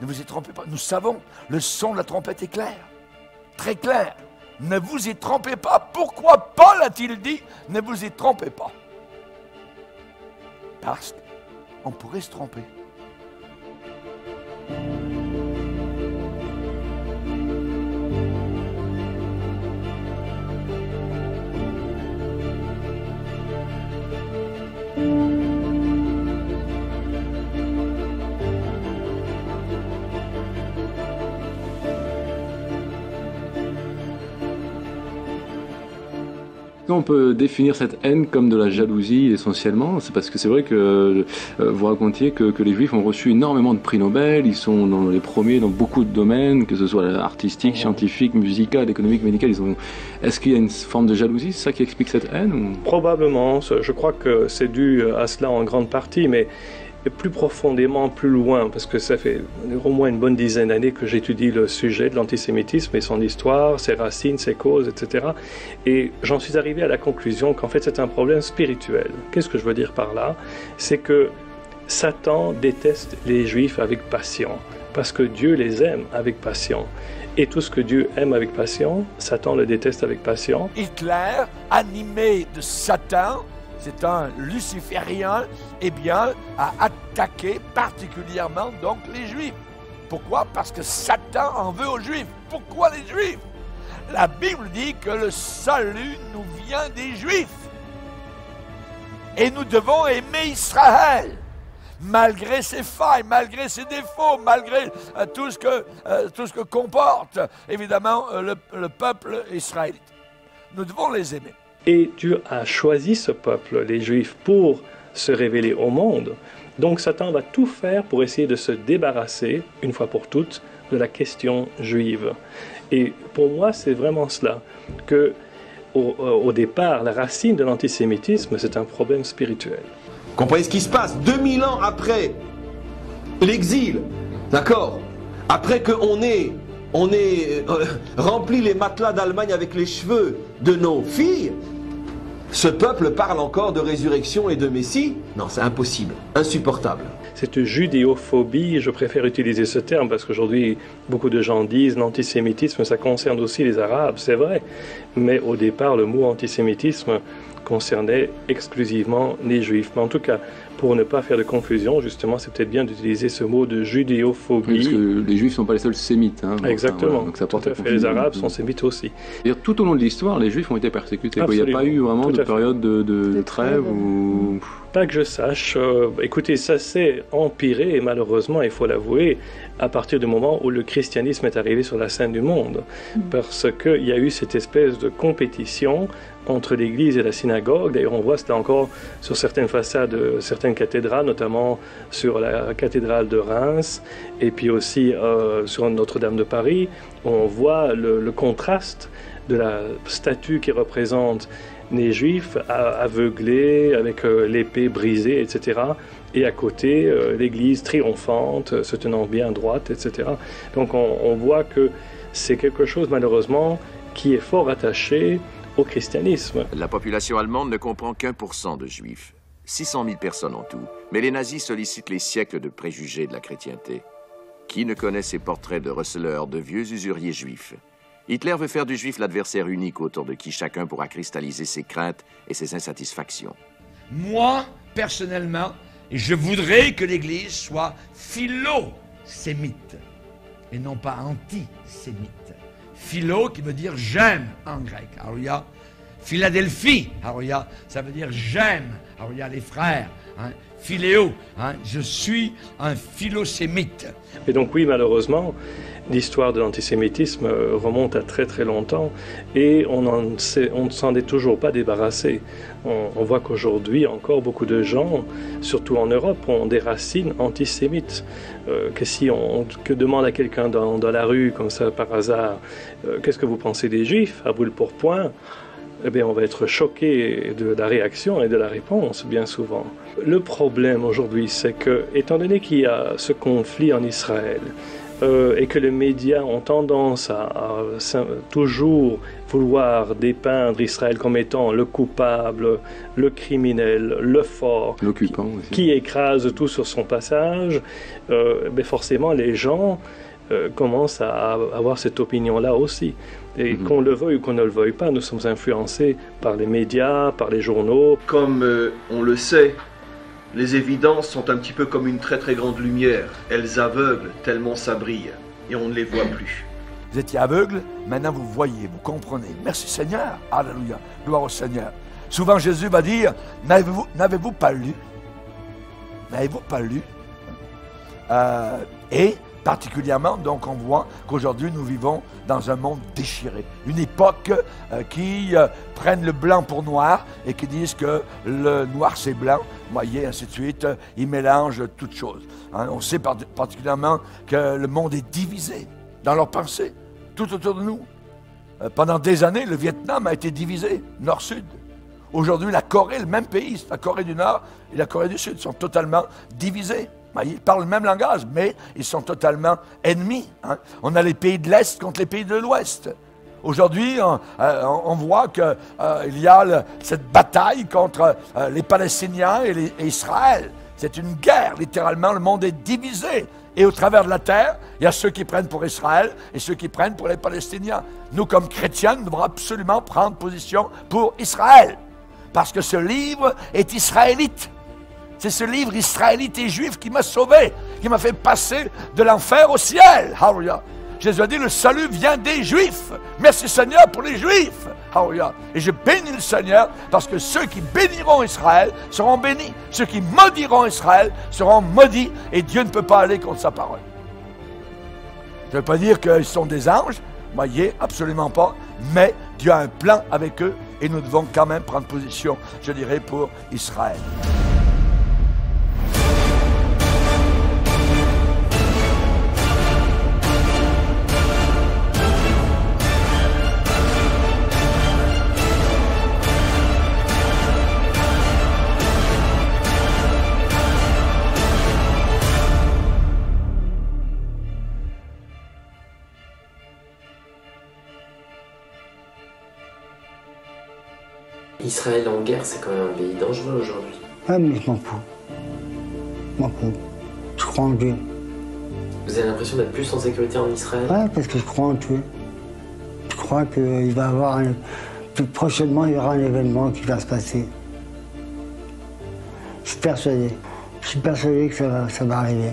Ne vous y trompez pas. Nous savons, le son de la trompette est clair. Très clair. Ne vous y trompez pas. Pourquoi Paul a-t-il dit ne vous y trompez pas? Parce qu'on pourrait se tromper. On peut définir cette haine comme de la jalousie essentiellement, c'est parce que c'est vrai que vous racontiez que les Juifs ont reçu énormément de prix Nobel, ils sont dans les premiers dans beaucoup de domaines, que ce soit artistique, scientifique, musical, économique, médical. Est-ce qu'il y a une forme de jalousie, c'est ça qui explique cette haine ou... Probablement, je crois que c'est dû à cela en grande partie, mais plus profondément, plus loin, parce que ça fait au moins une bonne dizaine d'années que j'étudie le sujet de l'antisémitisme et son histoire, ses racines, ses causes, etc. Et j'en suis arrivé à la conclusion qu'en fait c'est un problème spirituel. Qu'est-ce que je veux dire par là? C'est que Satan déteste les Juifs avec passion, parce que Dieu les aime avec passion. Et tout ce que Dieu aime avec passion, Satan le déteste avec passion. Hitler, animé de Satan, c'est un luciférien, eh bien, a attaqué particulièrement donc les Juifs. Pourquoi? Parce que Satan en veut aux Juifs. Pourquoi les Juifs? La Bible dit que le salut nous vient des Juifs. Et nous devons aimer Israël, malgré ses failles, malgré ses défauts, malgré tout ce que comporte, évidemment, le peuple israélite. Nous devons les aimer. Et Dieu a choisi ce peuple, les Juifs, pour se révéler au monde. Donc Satan va tout faire pour essayer de se débarrasser, une fois pour toutes, de la question juive. Et pour moi, c'est vraiment cela, que au départ, la racine de l'antisémitisme, c'est un problème spirituel. Comprenez ce qui se passe 2000 ans après l'exil, d'accord? Après qu'on ait rempli les matelas d'Allemagne avec les cheveux de nos filles, ce peuple parle encore de résurrection et de Messie? Non, c'est impossible, insupportable. Cette judéophobie, je préfère utiliser ce terme parce qu'aujourd'hui, beaucoup de gens disent l'antisémitisme, ça concerne aussi les Arabes, c'est vrai. Mais au départ, le mot antisémitisme concernait exclusivement les Juifs. Mais en tout cas, pour ne pas faire de confusion, justement, c'est peut-être bien d'utiliser ce mot de judéophobie. Oui, parce que les Juifs ne sont pas les seuls sémites. Hein, exactement. Voilà, donc ça porte tout à fait. Les Arabes sont sémites aussi. Tout au long de l'histoire, les Juifs ont été persécutés. Il n'y a pas eu vraiment de période de trêve ou... Pas que je sache. Écoutez, ça s'est empiré, et malheureusement, il faut l'avouer, à partir du moment où le christianisme est arrivé sur la scène du monde. Parce qu'il y a eu cette espèce de compétition entre l'église et la synagogue. D'ailleurs, on voit cela encore sur certaines façades de certaines cathédrales, notamment sur la cathédrale de Reims, et puis aussi sur Notre-Dame de Paris. On voit le contraste de la statue qui représente les Juifs aveuglés, avec l'épée brisée, etc. Et à côté, l'église triomphante, se tenant bien droite, etc. Donc on voit que c'est quelque chose, malheureusement, qui est fort attaché au christianisme. La population allemande ne comprend qu'1% de Juifs. 600 000 personnes en tout. Mais les nazis sollicitent les siècles de préjugés de la chrétienté. Qui ne connaît ces portraits de receleurs, de vieux usuriers juifs? Hitler veut faire du juif l'adversaire unique autour de qui chacun pourra cristalliser ses craintes et ses insatisfactions. Moi, personnellement, je voudrais que l'Église soit philo-sémite et non pas anti-sémite. Philo qui veut dire j'aime en grec. Alors il y a Philadelphie, alors il y a, ça veut dire j'aime, alors il y a les frères. Hein. Philéo, hein, je suis un philosémite. Et donc oui, malheureusement, l'histoire de l'antisémitisme remonte à très très longtemps et on ne s'en est toujours pas débarrassé. On voit qu'aujourd'hui, encore beaucoup de gens, surtout en Europe, ont des racines antisémites. Que si on demande à quelqu'un dans la rue, comme ça par hasard, qu'est-ce que vous pensez des Juifs, à brûle pour point, eh bien, on va être choqué de la réaction et de la réponse, bien souvent. Le problème aujourd'hui, c'est que, étant donné qu'il y a ce conflit en Israël, et que les médias ont tendance à toujours vouloir dépeindre Israël comme étant le coupable, le criminel, le fort, l'occupant aussi, qui écrase tout sur son passage, mais forcément les gens commencent à avoir cette opinion-là aussi. Et qu'on le veuille ou qu'on ne le veuille pas, nous sommes influencés par les médias, par les journaux. Comme on le sait, les évidences sont un petit peu comme une très très grande lumière. Elles aveuglent tellement ça brille et on ne les voit plus. Vous étiez aveugle, maintenant vous voyez, vous comprenez. Merci Seigneur, alléluia, gloire au Seigneur. Souvent Jésus va dire, n'avez-vous pas lu? N'avez-vous pas lu? Et particulièrement, donc on voit qu'aujourd'hui nous vivons dans un monde déchiré. Une époque qui prennent le blanc pour noir et qui disent que le noir c'est blanc, voyez, ainsi de suite, ils mélangent toutes choses. Hein, on sait particulièrement que le monde est divisé dans leurs pensées, tout autour de nous. Pendant des années, le Vietnam a été divisé, nord-sud. Aujourd'hui, la Corée, le même pays, la Corée du Nord et la Corée du Sud sont totalement divisés. Ils parlent le même langage, mais ils sont totalement ennemis. Hein. On a les pays de l'Est contre les pays de l'Ouest. Aujourd'hui, on voit qu'il y a cette bataille contre les Palestiniens et Israël. C'est une guerre, littéralement, le monde est divisé. Et au travers de la terre, il y a ceux qui prennent pour Israël et ceux qui prennent pour les Palestiniens. Nous, comme chrétiens, nous devons absolument prendre position pour Israël. Parce que ce livre est israélite. C'est ce livre israélite et juif qui m'a sauvé, qui m'a fait passer de l'enfer au ciel. Hallelujah. Jésus a dit, le salut vient des Juifs. Merci Seigneur pour les Juifs. Hallelujah. Et je bénis le Seigneur parce que ceux qui béniront Israël seront bénis. Ceux qui maudiront Israël seront maudits. Et Dieu ne peut pas aller contre sa parole. Je ne veux pas dire qu'ils sont des anges. Voyez, absolument pas. Mais Dieu a un plan avec eux et nous devons quand même prendre position, je dirais, pour Israël. Israël en guerre, c'est quand même un pays dangereux aujourd'hui. Ouais, mais je m'en fous. Je m'en fous. Je crois en Dieu. Vous avez l'impression d'être plus en sécurité en Israël? Ouais, parce que je crois en Dieu. Je crois qu'il va y avoir Tout prochainement, il y aura un événement qui va se passer. Je suis persuadé. Je suis persuadé que ça va arriver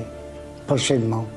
prochainement.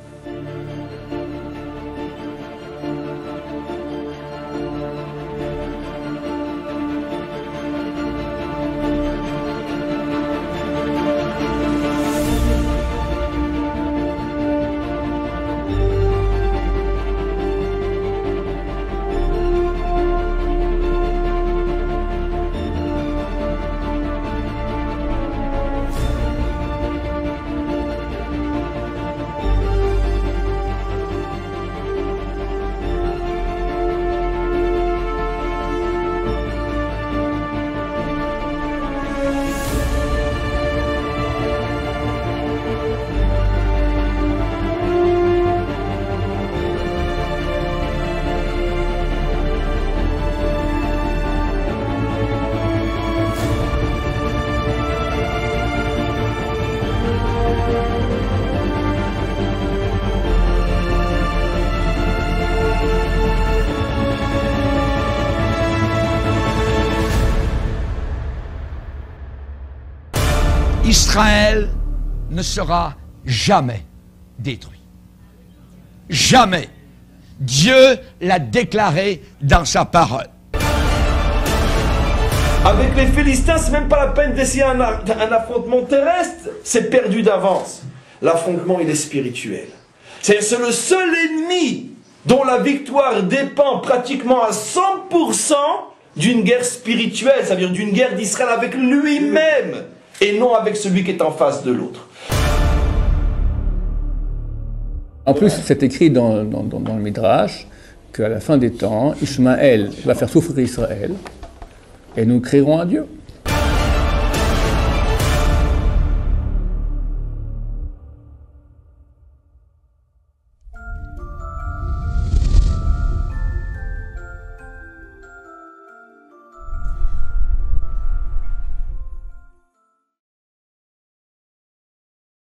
Israël ne sera jamais détruit. Jamais. Dieu l'a déclaré dans sa parole. Avec les Philistins, c'est même pas la peine d'essayer un affrontement terrestre. C'est perdu d'avance. L'affrontement, il est spirituel. C'est le seul ennemi dont la victoire dépend pratiquement à 100% d'une guerre spirituelle, c'est-à-dire d'une guerre d'Israël avec lui-même, et non avec celui qui est en face de l'autre. En plus, c'est écrit dans le Midrash qu'à la fin des temps, Ishmaël va faire souffrir Israël et nous crierons à Dieu.